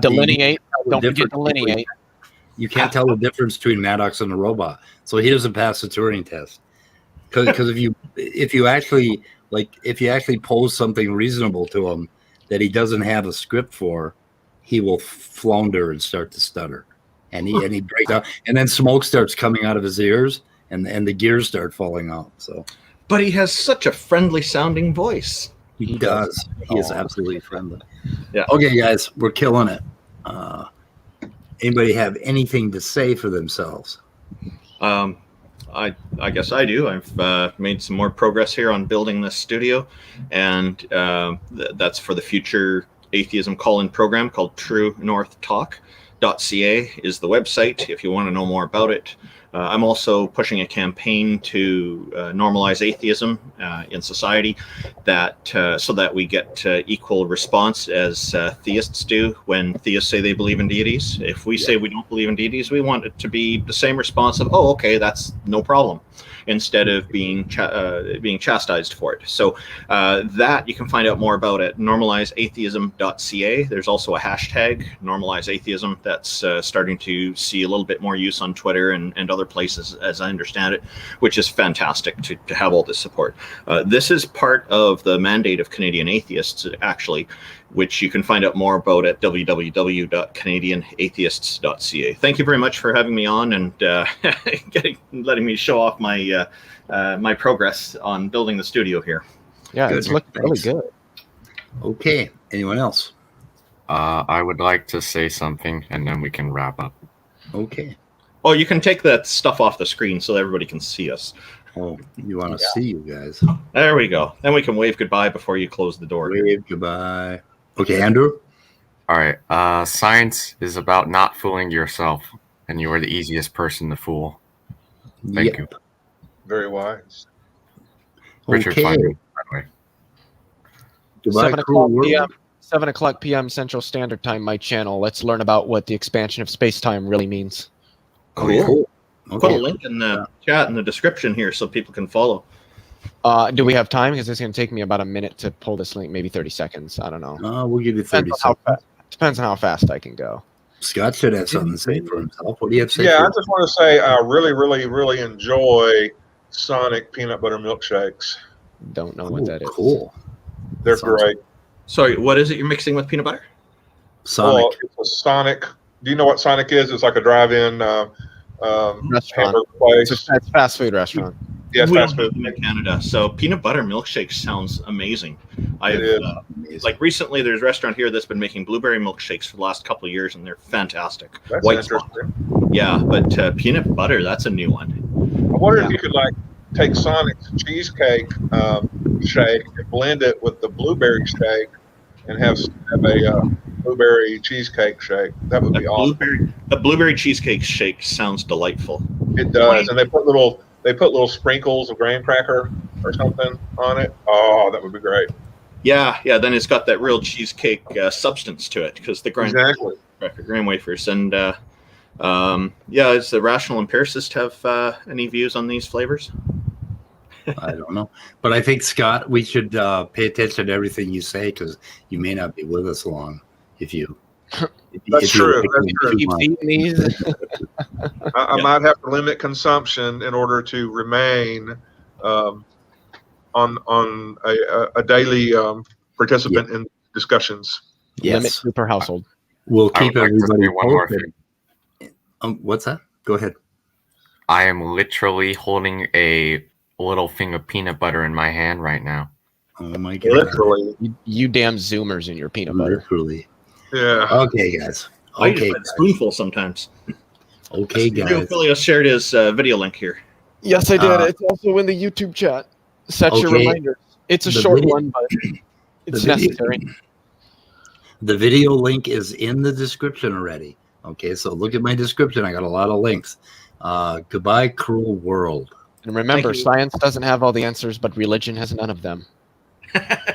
delineate. Don't forget delineate. You can't tell the difference between Maddox and a robot, so he doesn't pass the Turing test. Because if you actually pose something reasonable to him that he doesn't have a script for, he will flounder and start to stutter, and he breaks out, and then smoke starts coming out of his ears, and the gears start falling out. So, but he has such a friendly sounding voice. He does. He is absolutely friendly. Yeah. Okay, guys, we're killing it. Anybody have anything to say for themselves? I guess I do. I've made some more progress here on building this studio, and that's for the future atheism call-in program called TrueNorthTalk.ca is the website if you want to know more about it. I'm also pushing a campaign to normalize atheism in society, so that we get equal response as theists do when theists say they believe in deities. If we say we don't believe in deities, we want it to be the same response of, oh, okay, that's no problem, instead of being chastised for it. So that you can find out more about at normalizeatheism.ca. There's also a hashtag, normalizeatheism, that's starting to see a little bit more use on Twitter and other places, as I understand it, which is fantastic to have all this support. This is part of the mandate of Canadian Atheists, actually, which you can find out more about at www.canadianatheists.ca. Thank you very much for having me on and letting me show off my my progress on building the studio here. Yeah, Good. it's looking really good. Okay. Anyone else? I would like to say something, and then we can wrap up. Okay. Oh, you can take that stuff off the screen so everybody can see us. Oh, you want to see you guys? There we go. Then we can wave goodbye before you close the door. Wave goodbye. Okay, Andrew. All right. Science is about not fooling yourself, and you are the easiest person to fool. Thank you. Very wise. Richard Okay. Feynman, by the way. Goodbye, cruel world. 7 o'clock p.m. Central Standard Time, my channel. Let's learn about what the expansion of space-time really means. Cool. Okay. Put a link in the chat in the description here so people can follow. Do we have time? Because it's going to take me about a minute to pull this link, maybe 30 seconds. I don't know. We'll give you 30 seconds. Depends on how fast I can go. Scott should have something to say for himself. What do you have to say? Yeah, I just want to say I really, really, really enjoy Sonic peanut butter milkshakes. Don't know what that is. Cool. They're great. Sorry, what is it you're mixing with peanut butter? Sonic. Well, it's a Sonic. Do you know what Sonic is? It's like a drive-in Restaurant. hamburger place. It's a fast food restaurant. Yes, we fast don't food. have them in Canada, so peanut butter milkshake sounds amazing. It is. Like recently, there's a restaurant here that's been making blueberry milkshakes for the last couple of years, and they're fantastic. That's White interesting. Claw. Yeah, but peanut butter, that's a new one. I wonder if you could like take Sonic's cheesecake shake and blend it with the blueberry shake and have a blueberry cheesecake shake. That would be awesome. The blueberry cheesecake shake sounds delightful. It does, and they put little sprinkles of graham cracker or something on it. Oh, that would be great. Yeah. Then it's got that real cheesecake substance to it because the graham wafers. And does the rational empiricist have any views on these flavors? I don't know, but I think Scott, we should pay attention to everything you say because you may not be with us long if you. That's true. Keep eating these. I might have to limit consumption in order to remain on a daily participant in discussions. Yes. Limit 2 per household. We'll keep everybody one more posted. What's that? Go ahead. I am literally holding a little thing of peanut butter in my hand right now. Oh my god! Literally, you damn Zoomers in your peanut butter. Literally. yeah. Okay, guys. I Okay, just a spoonful sometimes. okay, guys. Julio shared his video link here. Yes, I did. It's also in the YouTube chat. Set your Okay. reminders. It's a The short video- one, but it's the video- necessary. The video link is in the description already. Okay, so look at my description. I got a lot of links. Goodbye, cruel world. And remember, Thank you. science doesn't have all the answers, but religion has none of them.